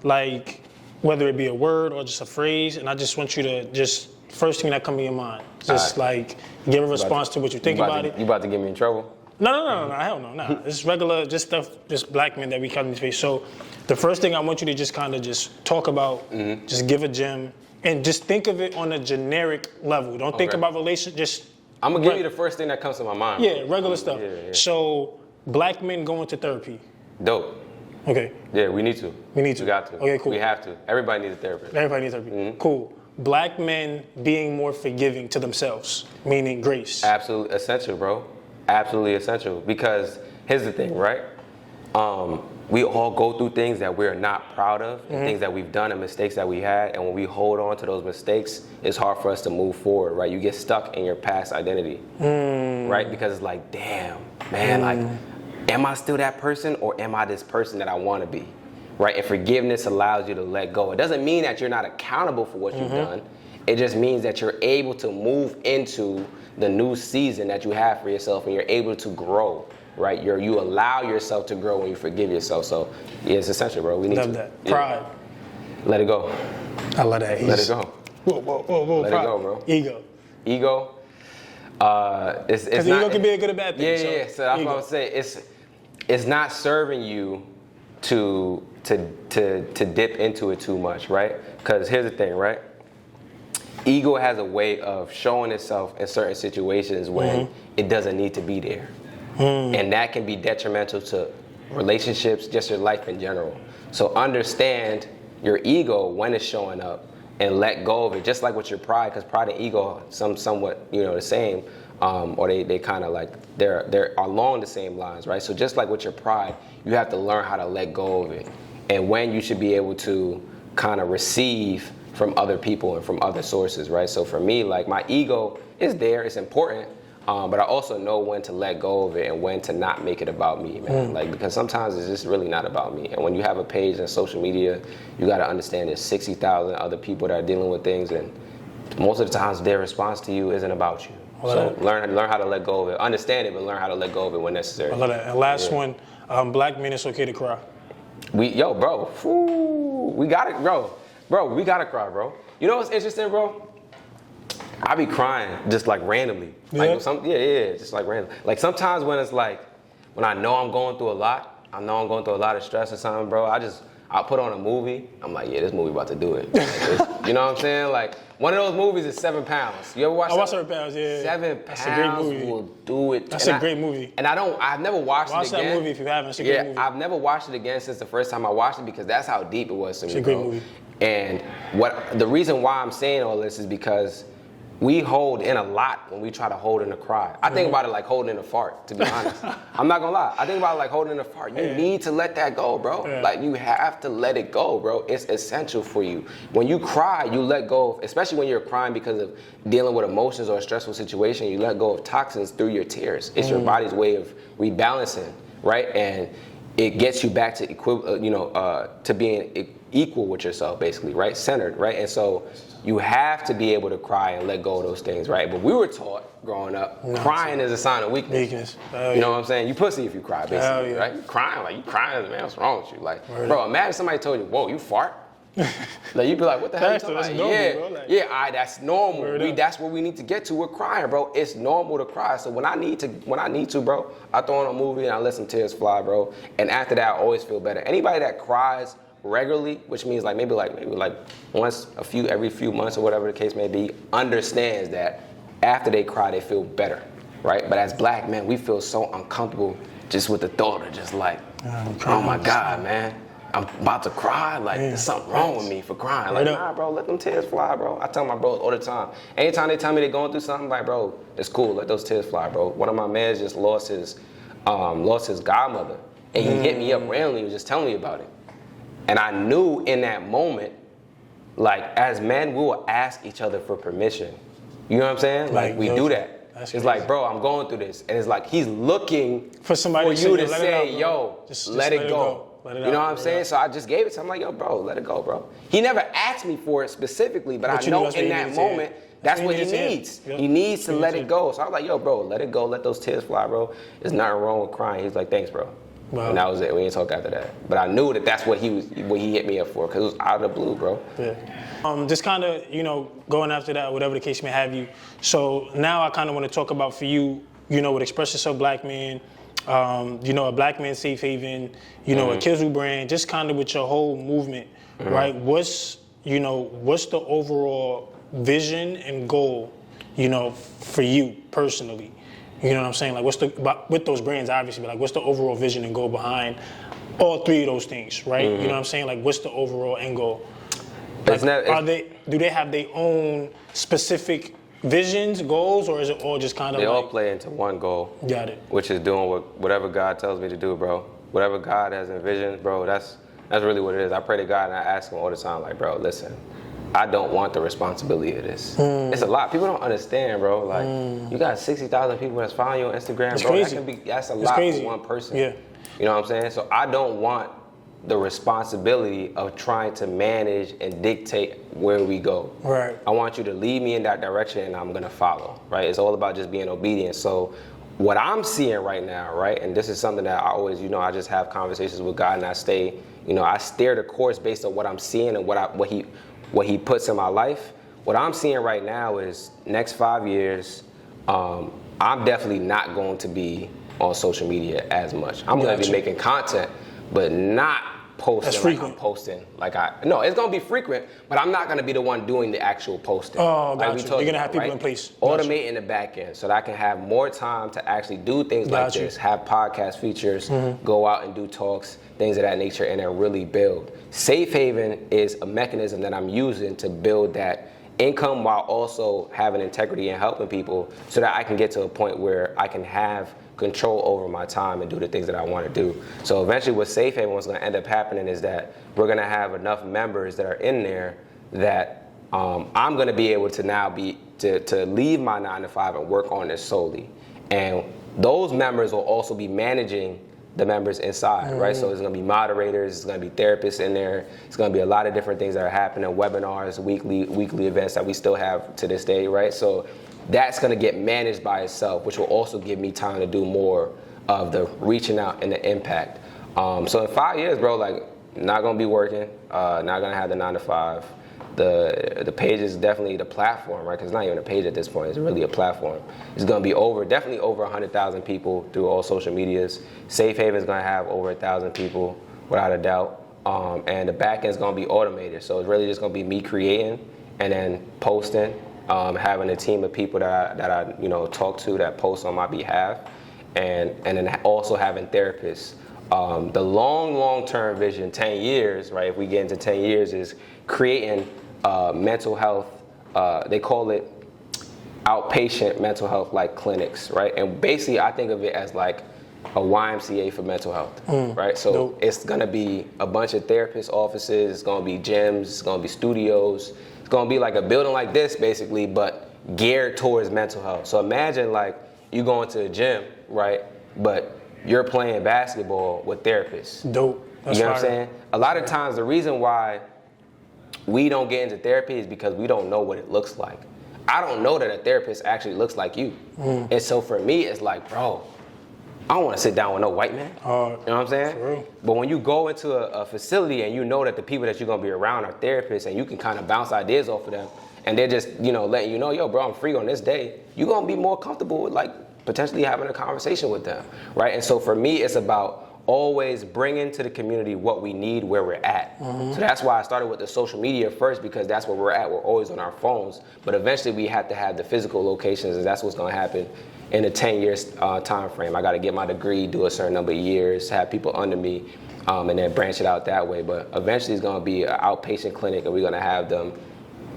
[SPEAKER 3] like, whether it be a word or just a phrase, and I just want you to just, first thing that come to your mind, just like give a response to what you think about it.
[SPEAKER 1] You about to get me in trouble?
[SPEAKER 3] No, hell no, nah. It's regular, just stuff, just black men that we come in this face. So the first thing I want you to just kind of just talk about, just give a gem, and just think of it on a generic level. Don't think about relations, just.
[SPEAKER 1] I'm gonna give you the first thing that comes to my mind.
[SPEAKER 3] Yeah, regular stuff. Yeah. So, black men going to therapy.
[SPEAKER 1] Dope.
[SPEAKER 3] Okay.
[SPEAKER 1] Yeah, we need to.
[SPEAKER 3] We need to.
[SPEAKER 1] We got to.
[SPEAKER 3] Okay, cool.
[SPEAKER 1] We have to. Everybody needs a therapist.
[SPEAKER 3] Everybody needs therapy. Cool. Black men being more forgiving to themselves, meaning grace.
[SPEAKER 1] Absolutely essential, bro. Absolutely essential. Because here's the thing, right? We all go through things that we're not proud of, and things that we've done and mistakes that we had. And when we hold on to those mistakes, it's hard for us to move forward, right? You get stuck in your past identity, right? Because it's like, damn, man, like, am I still that person or am I this person that I want to be, right? And forgiveness allows you to let go. It doesn't mean that you're not accountable for what you've done. It just means that you're able to move into the new season that you have for yourself and you're able to grow, right? You allow yourself to grow when you forgive yourself. So yeah, it's essential, bro. We need
[SPEAKER 3] Love that. Pride.
[SPEAKER 1] Let it go.
[SPEAKER 3] I love that.
[SPEAKER 1] Let it go.
[SPEAKER 3] Whoa.
[SPEAKER 1] Let
[SPEAKER 3] Pride.
[SPEAKER 1] it go, bro.
[SPEAKER 3] Ego.
[SPEAKER 1] It's
[SPEAKER 3] because ego can be a good or bad thing.
[SPEAKER 1] Yeah. So that's what I would say. It's not serving you to dip into it too much, right? Because here's the thing, right? Ego has a way of showing itself in certain situations when it doesn't need to be there. And that can be detrimental to relationships, just your life in general. So understand your ego when it's showing up and let go of it, just like with your pride, because pride and ego are somewhat the same, or they kind of like, they're along the same lines, right? So just like with your pride, you have to learn how to let go of it. And when you should be able to kind of receive from other people and from other sources, right? So for me, like my ego is there, it's important, But I also know when to let go of it and when to not make it about me, man. Like, because sometimes it's just really not about me. And when you have a page on social media, you got to understand there's 60,000 other people that are dealing with things, and most of the times their response to you isn't about you. So learn how to let go of it. Understand it, but learn how to let go of it when necessary.
[SPEAKER 3] I love that. And last one, black men, it's okay to cry.
[SPEAKER 1] We got it, bro. Bro, we gotta cry, bro. You know what's interesting, bro? I be crying just like randomly. Like just like random. Like sometimes when it's like, when I know I'm going through a lot, I know I'm going through a lot of stress or something, bro, I'll put on a movie. I'm like, yeah, this movie about to do it. You know what I'm saying? Like, one of those movies is 7 Pounds. You ever watch that?
[SPEAKER 3] I watched 7 Pounds, yeah.
[SPEAKER 1] 7
[SPEAKER 3] That's a great movie.
[SPEAKER 1] will do it.
[SPEAKER 3] That's a great movie.
[SPEAKER 1] And I've never watched it again.
[SPEAKER 3] Watch that movie if you haven't. It's a great movie.
[SPEAKER 1] I've never watched it again since the first time I watched it because that's how deep it was to me,
[SPEAKER 3] It's a great movie.
[SPEAKER 1] And the reason why I'm saying all this is because we hold in a lot when we try to hold in a cry. I think about it like holding in a fart, to be honest. I'm not gonna lie. I think about it like holding in a fart. You need to let that go, bro.
[SPEAKER 3] Yeah.
[SPEAKER 1] Like, you have to let it go, bro. It's essential for you. When you cry, you let go of, especially when you're crying because of dealing with emotions or a stressful situation, you let go of toxins through your tears. It's your body's way of rebalancing, right? And it gets you back to to being equal with yourself, basically, right? Centered, right? And so you have to be able to cry and let go of those things, right? But we were taught growing up, crying is a sign of weakness. You know what I'm saying? You pussy if you cry, basically, right? You crying, man, what's wrong with you? Like, bro, imagine somebody told you, whoa, you fart? Like, you'd be like, what the hell are you talking about? Normal, that's normal. That's where we need to get to. We're crying, bro. It's normal to cry. So when I need to, bro, I throw on a movie and I let some tears fly, bro. And after that, I always feel better. Anybody that cries regularly, which means maybe once every few months or whatever the case may be, understands that after they cry, they feel better, right? But as black men, we feel so uncomfortable just with the thought of just like, oh my God, man, I'm about to cry. Like, there's something wrong with me for crying. Like, nah, bro, let them tears fly, bro. I tell my bros all the time. Anytime they tell me they're going through something, like, bro, it's cool. Let those tears fly, bro. One of my mans just lost his godmother, and he hit me up randomly. He was just telling me about it. And I knew in that moment, like, as men, we will ask each other for permission. You know what I'm saying? Like, we do that. It's crazy. Like, bro, I'm going through this. And it's like, he's looking for you to say, yo, just let it go. You know what I'm saying? So I just gave it to him. I'm like, yo, bro, let it go, bro. He never asked me for it specifically, but I know in that moment, that's what he needs. He needs to let it go. So I was like, yo, bro, let it go. Let those tears fly, bro. There's nothing wrong with crying. He's like, thanks, bro. Wow. And that was it. We didn't talk after that. But I knew that's what he hit me up for, because it was out of the blue, bro. Yeah. Just
[SPEAKER 3] kind of, going after that, whatever the case may have you. So now I kind of want to talk about for you, with Express Yourself Black Man, a Black Man Safe Haven, a Kizzle brand, just kind of with your whole movement, right? What's the overall vision and goal, for you personally? You know what I'm saying? Like, with those brands, obviously, but like, what's the overall vision and goal behind all three of those things, right? You know what I'm saying? Like, what's the overall end goal? Like, do they have their own specific visions, goals, or is it all just kind of
[SPEAKER 1] They all play into one goal.
[SPEAKER 3] Got it.
[SPEAKER 1] Which is doing whatever God tells me to do, bro. Whatever God has envisioned, bro, that's really what it is. I pray to God and I ask him all the time, like, bro, listen, I don't want the responsibility of this. It's a lot. People don't understand, bro. Like, you got 60,000 people that's following you on Instagram,
[SPEAKER 3] that's
[SPEAKER 1] bro.
[SPEAKER 3] Crazy.
[SPEAKER 1] That's a lot for one person.
[SPEAKER 3] Yeah.
[SPEAKER 1] You know what I'm saying? So I don't want the responsibility of trying to manage and dictate where we go.
[SPEAKER 3] Right.
[SPEAKER 1] I want you to lead me in that direction and I'm gonna follow, right? It's all about just being obedient. So what I'm seeing right now, right, and this is something that I always, I just have conversations with God and I steer the course based on what I'm seeing and what he puts in my life. What I'm seeing right now is next 5 years, I'm definitely not going to be on social media as much. I'm going to be making content, but not posting like I'm posting. No, it's going to be frequent, but I'm not going to be the one doing the actual posting.
[SPEAKER 3] Oh, gotcha. You're going to have people in place.
[SPEAKER 1] Automate in the back end so that I can have more time to actually do things like this, have podcast features, go out and do talks, things of that nature, and then really build. Safe Haven is a mechanism that I'm using to build that income while also having integrity and helping people so that I can get to a point where I can have control over my time and do the things that I want to do. So eventually with Safe Haven, what's going to end up happening is that we're going to have enough members that are in there that I'm going to be able to now to leave my 9 to 5 and work on this solely. And those members will also be managing the members inside, right? So there's gonna be moderators, there's gonna be therapists in there, it's gonna be a lot of different things that are happening, webinars, weekly events that we still have to this day, right? So that's gonna get managed by itself, which will also give me time to do more of the reaching out and the impact. So in 5 years, bro, like, not gonna be working, not gonna have the 9 to 5. The page is definitely the platform, right? Because it's not even a page at this point, it's really a platform. It's gonna be definitely over 100,000 people through all social medias. Safe Haven's gonna have over 1,000 people, without a doubt. And the back end's gonna be automated. So it's really just gonna be me creating and then posting, having a team of people that I talk to that post on my behalf, and then also having therapists. The long-term vision, 10 years, right? If we get into 10 years, is creating mental health, they call it outpatient mental health like clinics, right? And basically I think of it as like a YMCA for mental health, right? So it's gonna be a bunch of therapist offices, it's gonna be gyms, it's gonna be studios, it's gonna be like a building like this basically, but geared towards mental health. So imagine like you going to a gym, right? But you're playing basketball with therapists.
[SPEAKER 3] Dope. That's
[SPEAKER 1] you know what I'm saying? A lot of times the reason why we don't get into therapy is because we don't know what it looks like. I don't know that a therapist actually looks like you. And so for me, it's like, bro, I don't want to sit down with no white man. You know what I'm saying?
[SPEAKER 3] True.
[SPEAKER 1] But when you go into a facility and you know that the people that you're going to be around are therapists and you can kind of bounce ideas off of them and they're just, letting you know, yo, bro, I'm free on this day, you're going to be more comfortable with like potentially having a conversation with them, right? And so for me, it's about always bringing to the community what we need where we're at. So that's why I started with the social media first, because that's where we're at. We're always on our phones, but eventually we have to have the physical locations, and that's what's going to happen in a 10 years time frame. I got to get my degree, do a certain number of years, have people under me, and then branch it out that way. But eventually it's going to be an outpatient clinic, and we're going to have them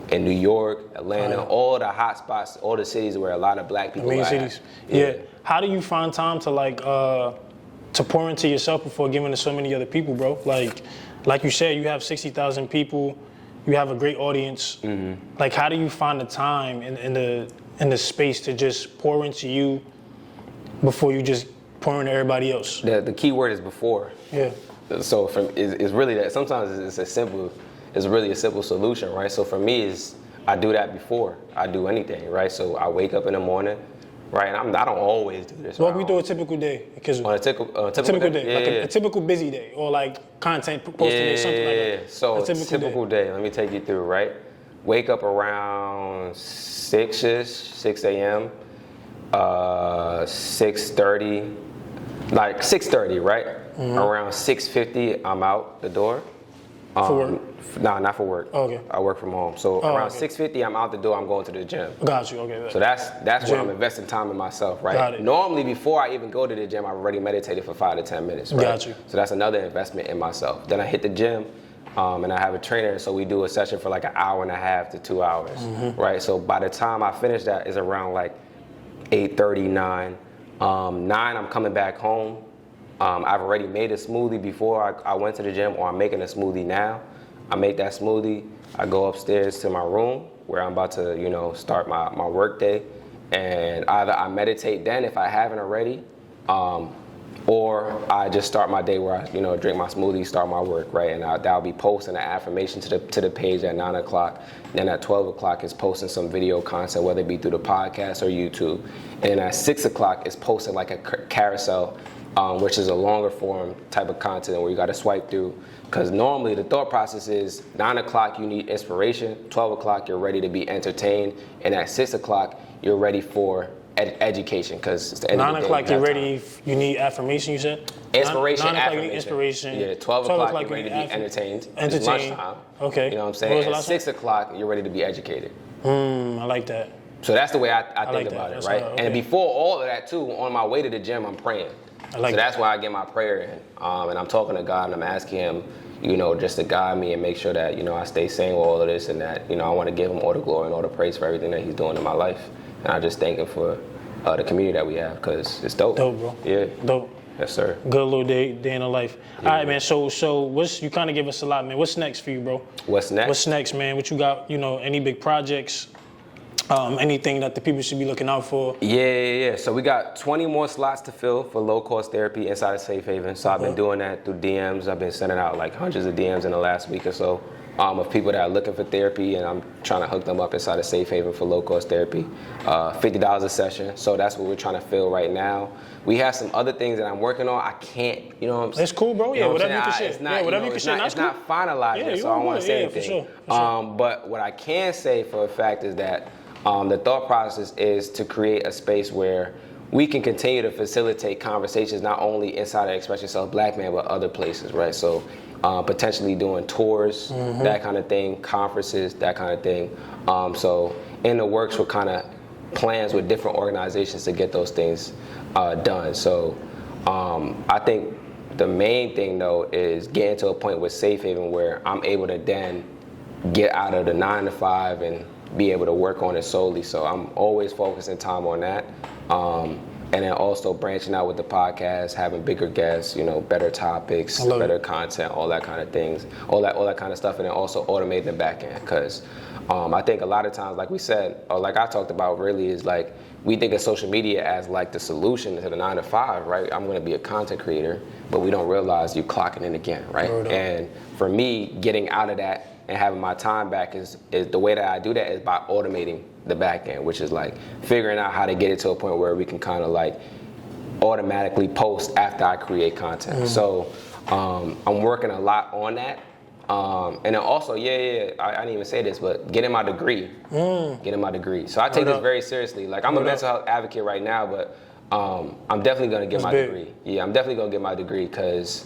[SPEAKER 1] in New York, Atlanta, all the hot spots, all the cities where a lot of black people are.
[SPEAKER 3] Cities. Yeah. How do you find time to like to pour into yourself before giving to so many other people, bro? Like you said, you have 60,000 people, you have a great audience. Like, how do you find the time in the space to just pour into you before you just pour into everybody else?
[SPEAKER 1] The key word is before.
[SPEAKER 3] Yeah.
[SPEAKER 1] So it's really that. Sometimes it's really a simple solution, right? So for me, I do that before I do anything, right? So I wake up in the morning, right? And I don't always do this.
[SPEAKER 3] Walk me through a typical day.
[SPEAKER 1] On a typical day?
[SPEAKER 3] Like a typical busy day, or like content posting day, something like that.
[SPEAKER 1] So a typical day, let me take you through, right? Wake up around 6 a.m., 6:30, like 6:30, right? Around 6:50, I'm out the door.
[SPEAKER 3] For work?
[SPEAKER 1] No, not for work.
[SPEAKER 3] Okay.
[SPEAKER 1] I work from home. So around 6:50, I'm out the door, I'm going to the gym.
[SPEAKER 3] Got you, okay.
[SPEAKER 1] So that's when I'm investing time in myself, right?
[SPEAKER 3] Got it.
[SPEAKER 1] Normally, before I even go to the gym, I've already meditated for 5 to 10 minutes, right?
[SPEAKER 3] Got you.
[SPEAKER 1] So that's another investment in myself. Then I hit the gym, and I have a trainer, so we do a session for like an hour and a half to 2 hours, right? So by the time I finish that, it's around like 8:30, 9. 9, I'm coming back home. I've already made a smoothie before I went to the gym, or I'm making a smoothie now. I make that smoothie, I go upstairs to my room where I'm about to, start my work day, and either I meditate then if I haven't already, or I just start my day where I, drink my smoothie, start my work, right? And I'll be posting an affirmation to the page at 9 o'clock. Then at 12 o'clock is posting some video content, whether it be through the podcast or YouTube. And at 6 o'clock is posting like a carousel, which is a longer form type of content where you got to swipe through. Because normally the thought process is 9 o'clock you need inspiration, 12 o'clock you're ready to be entertained, and at 6 o'clock you're ready for education, because it's the end of the day.
[SPEAKER 3] 9 o'clock you're ready, you need affirmation, you said?
[SPEAKER 1] Inspiration,
[SPEAKER 3] 9 o'clock
[SPEAKER 1] affirmation.
[SPEAKER 3] You need inspiration.
[SPEAKER 1] Yeah, 12 o'clock you're ready to be entertained. It's lunchtime.
[SPEAKER 3] Okay.
[SPEAKER 1] You know what I'm saying? At 6 o'clock you're ready to be educated.
[SPEAKER 3] I like that.
[SPEAKER 1] So that's the way I think
[SPEAKER 3] like
[SPEAKER 1] about
[SPEAKER 3] that.
[SPEAKER 1] it, right?
[SPEAKER 3] Okay.
[SPEAKER 1] And before all of that too, on my way to the gym, I'm praying. So that's why I get my prayer in. And I'm talking to God and I'm asking him, just to guide me and make sure that, I stay sane with all of this, and that, I want to give him all the glory and all the praise for everything that he's doing in my life. And I just thank him for the community that we have, because it's dope.
[SPEAKER 3] Dope, bro.
[SPEAKER 1] Yeah.
[SPEAKER 3] Dope.
[SPEAKER 1] Yes, sir.
[SPEAKER 3] Good little day in the life. Yeah. All right, man. So you kind of give us a lot, man. What's next for you, bro?
[SPEAKER 1] What's next?
[SPEAKER 3] What's next, man? What you got, any big projects anything that the people should be looking out for?
[SPEAKER 1] Yeah. So we got 20 more slots to fill for low-cost therapy inside of Safe Haven. So I've been doing that through DMs. I've been sending out like hundreds of DMs in the last week or so of people that are looking for therapy, and I'm trying to hook them up inside of Safe Haven for low-cost therapy. $50 a session. So that's what we're trying to fill right now. We have some other things that I'm working on. I can't, you know what I'm saying?
[SPEAKER 3] It's cool, bro. Yeah, whatever you can share.
[SPEAKER 1] It's not finalized yet, so I don't want to say anything.
[SPEAKER 3] For sure.
[SPEAKER 1] But what I can say for a fact is that the thought process is to create a space where we can continue to facilitate conversations not only inside of Express Yourself Black Man, but other places, right? So potentially doing tours, that kind of thing, conferences, that kind of thing. So in the works with kind of plans with different organizations to get those things done. So I think the main thing though is getting to a point with Safe Haven where I'm able to then get out of the 9 to 5 and be able to work on it solely. So I'm always focusing time on that. And then also branching out with the podcast, having bigger guests, you know, better topics, better content, all that kind of things, all that kind of stuff, and then also automate the back end. Because I think a lot of times, like we said, or like I talked about really, is like we think of social media as like the solution to the 9 to 5, right? I'm going to be a content creator, but we don't realize you clocking in again, right? And for me, getting out of that and having my time back is the way that I do that is by automating the back end, which is like figuring out how to get it to a point where we can kind of like automatically post after I create content. So I'm working a lot on that. And then also, I didn't even say this, but getting my degree. Getting my degree. So I take this very seriously. Like I'm a mental health advocate right now, but I'm definitely gonna get my degree. Yeah, I'm definitely gonna get my degree because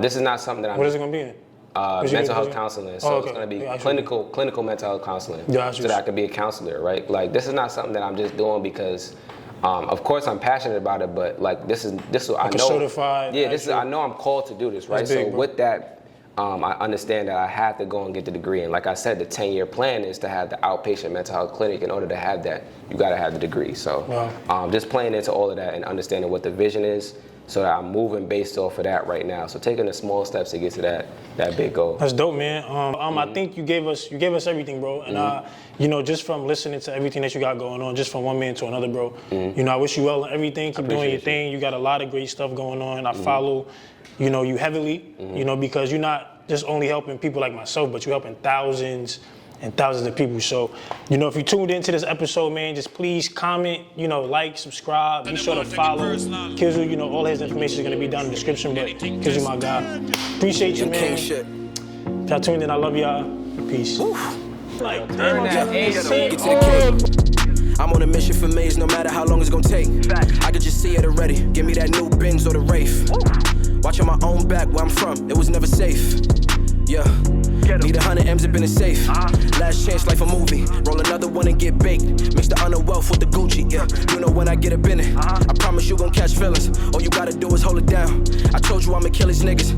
[SPEAKER 1] this is not something that I'm.
[SPEAKER 3] What is it gonna be in?
[SPEAKER 1] Mental health counseling. So it's going to be clinical mental health counseling. So that I can be a counselor, right? Like this is not something that I'm just doing because, of course I'm passionate about it, but like this is what I know.
[SPEAKER 3] Certified.
[SPEAKER 1] Yeah, I know I'm called to do this, right?
[SPEAKER 3] Big,
[SPEAKER 1] so with that, I understand that I have to go and get the degree. And like I said, the 10-year plan is to have the outpatient mental health clinic. In order to have that, you got to have the degree. So just playing into all of that and understanding what the vision is, so that I'm moving based off of that right now. So taking the small steps to get to that big goal.
[SPEAKER 3] That's dope, man. I think you gave us everything, bro. And you know, just from listening to everything that you got going on, just from one man to another, bro. You know, I wish you well in everything. Keep doing your thing. You got a lot of great stuff going on. I follow, you know, you heavily. You know, because you're not just only helping people like myself, but you're helping thousands and thousands of people. So, you know, if you tuned into this episode, man, just please comment, you know, like, subscribe, be sure to follow Kizzle. You know, all his information is going to be down in the description, but Kizzle, my guy. Appreciate you, man. If y'all tuned in, I love y'all. Peace.
[SPEAKER 2] Like, get to the cake. I'm on a mission for Maze, no matter how long it's gonna take. I could just see it already. Give me that new Benz or the Wraith. Watching my own back where I'm from, it was never safe. Yeah. Need 100 M's up in the safe. Last chance, life a movie. Roll another one and get baked. Mix the honor wealth with the Gucci. Yeah, you know when I get up in it. I promise you gon' catch feelings. All you gotta do is hold it down. I told you I'ma kill his niggas.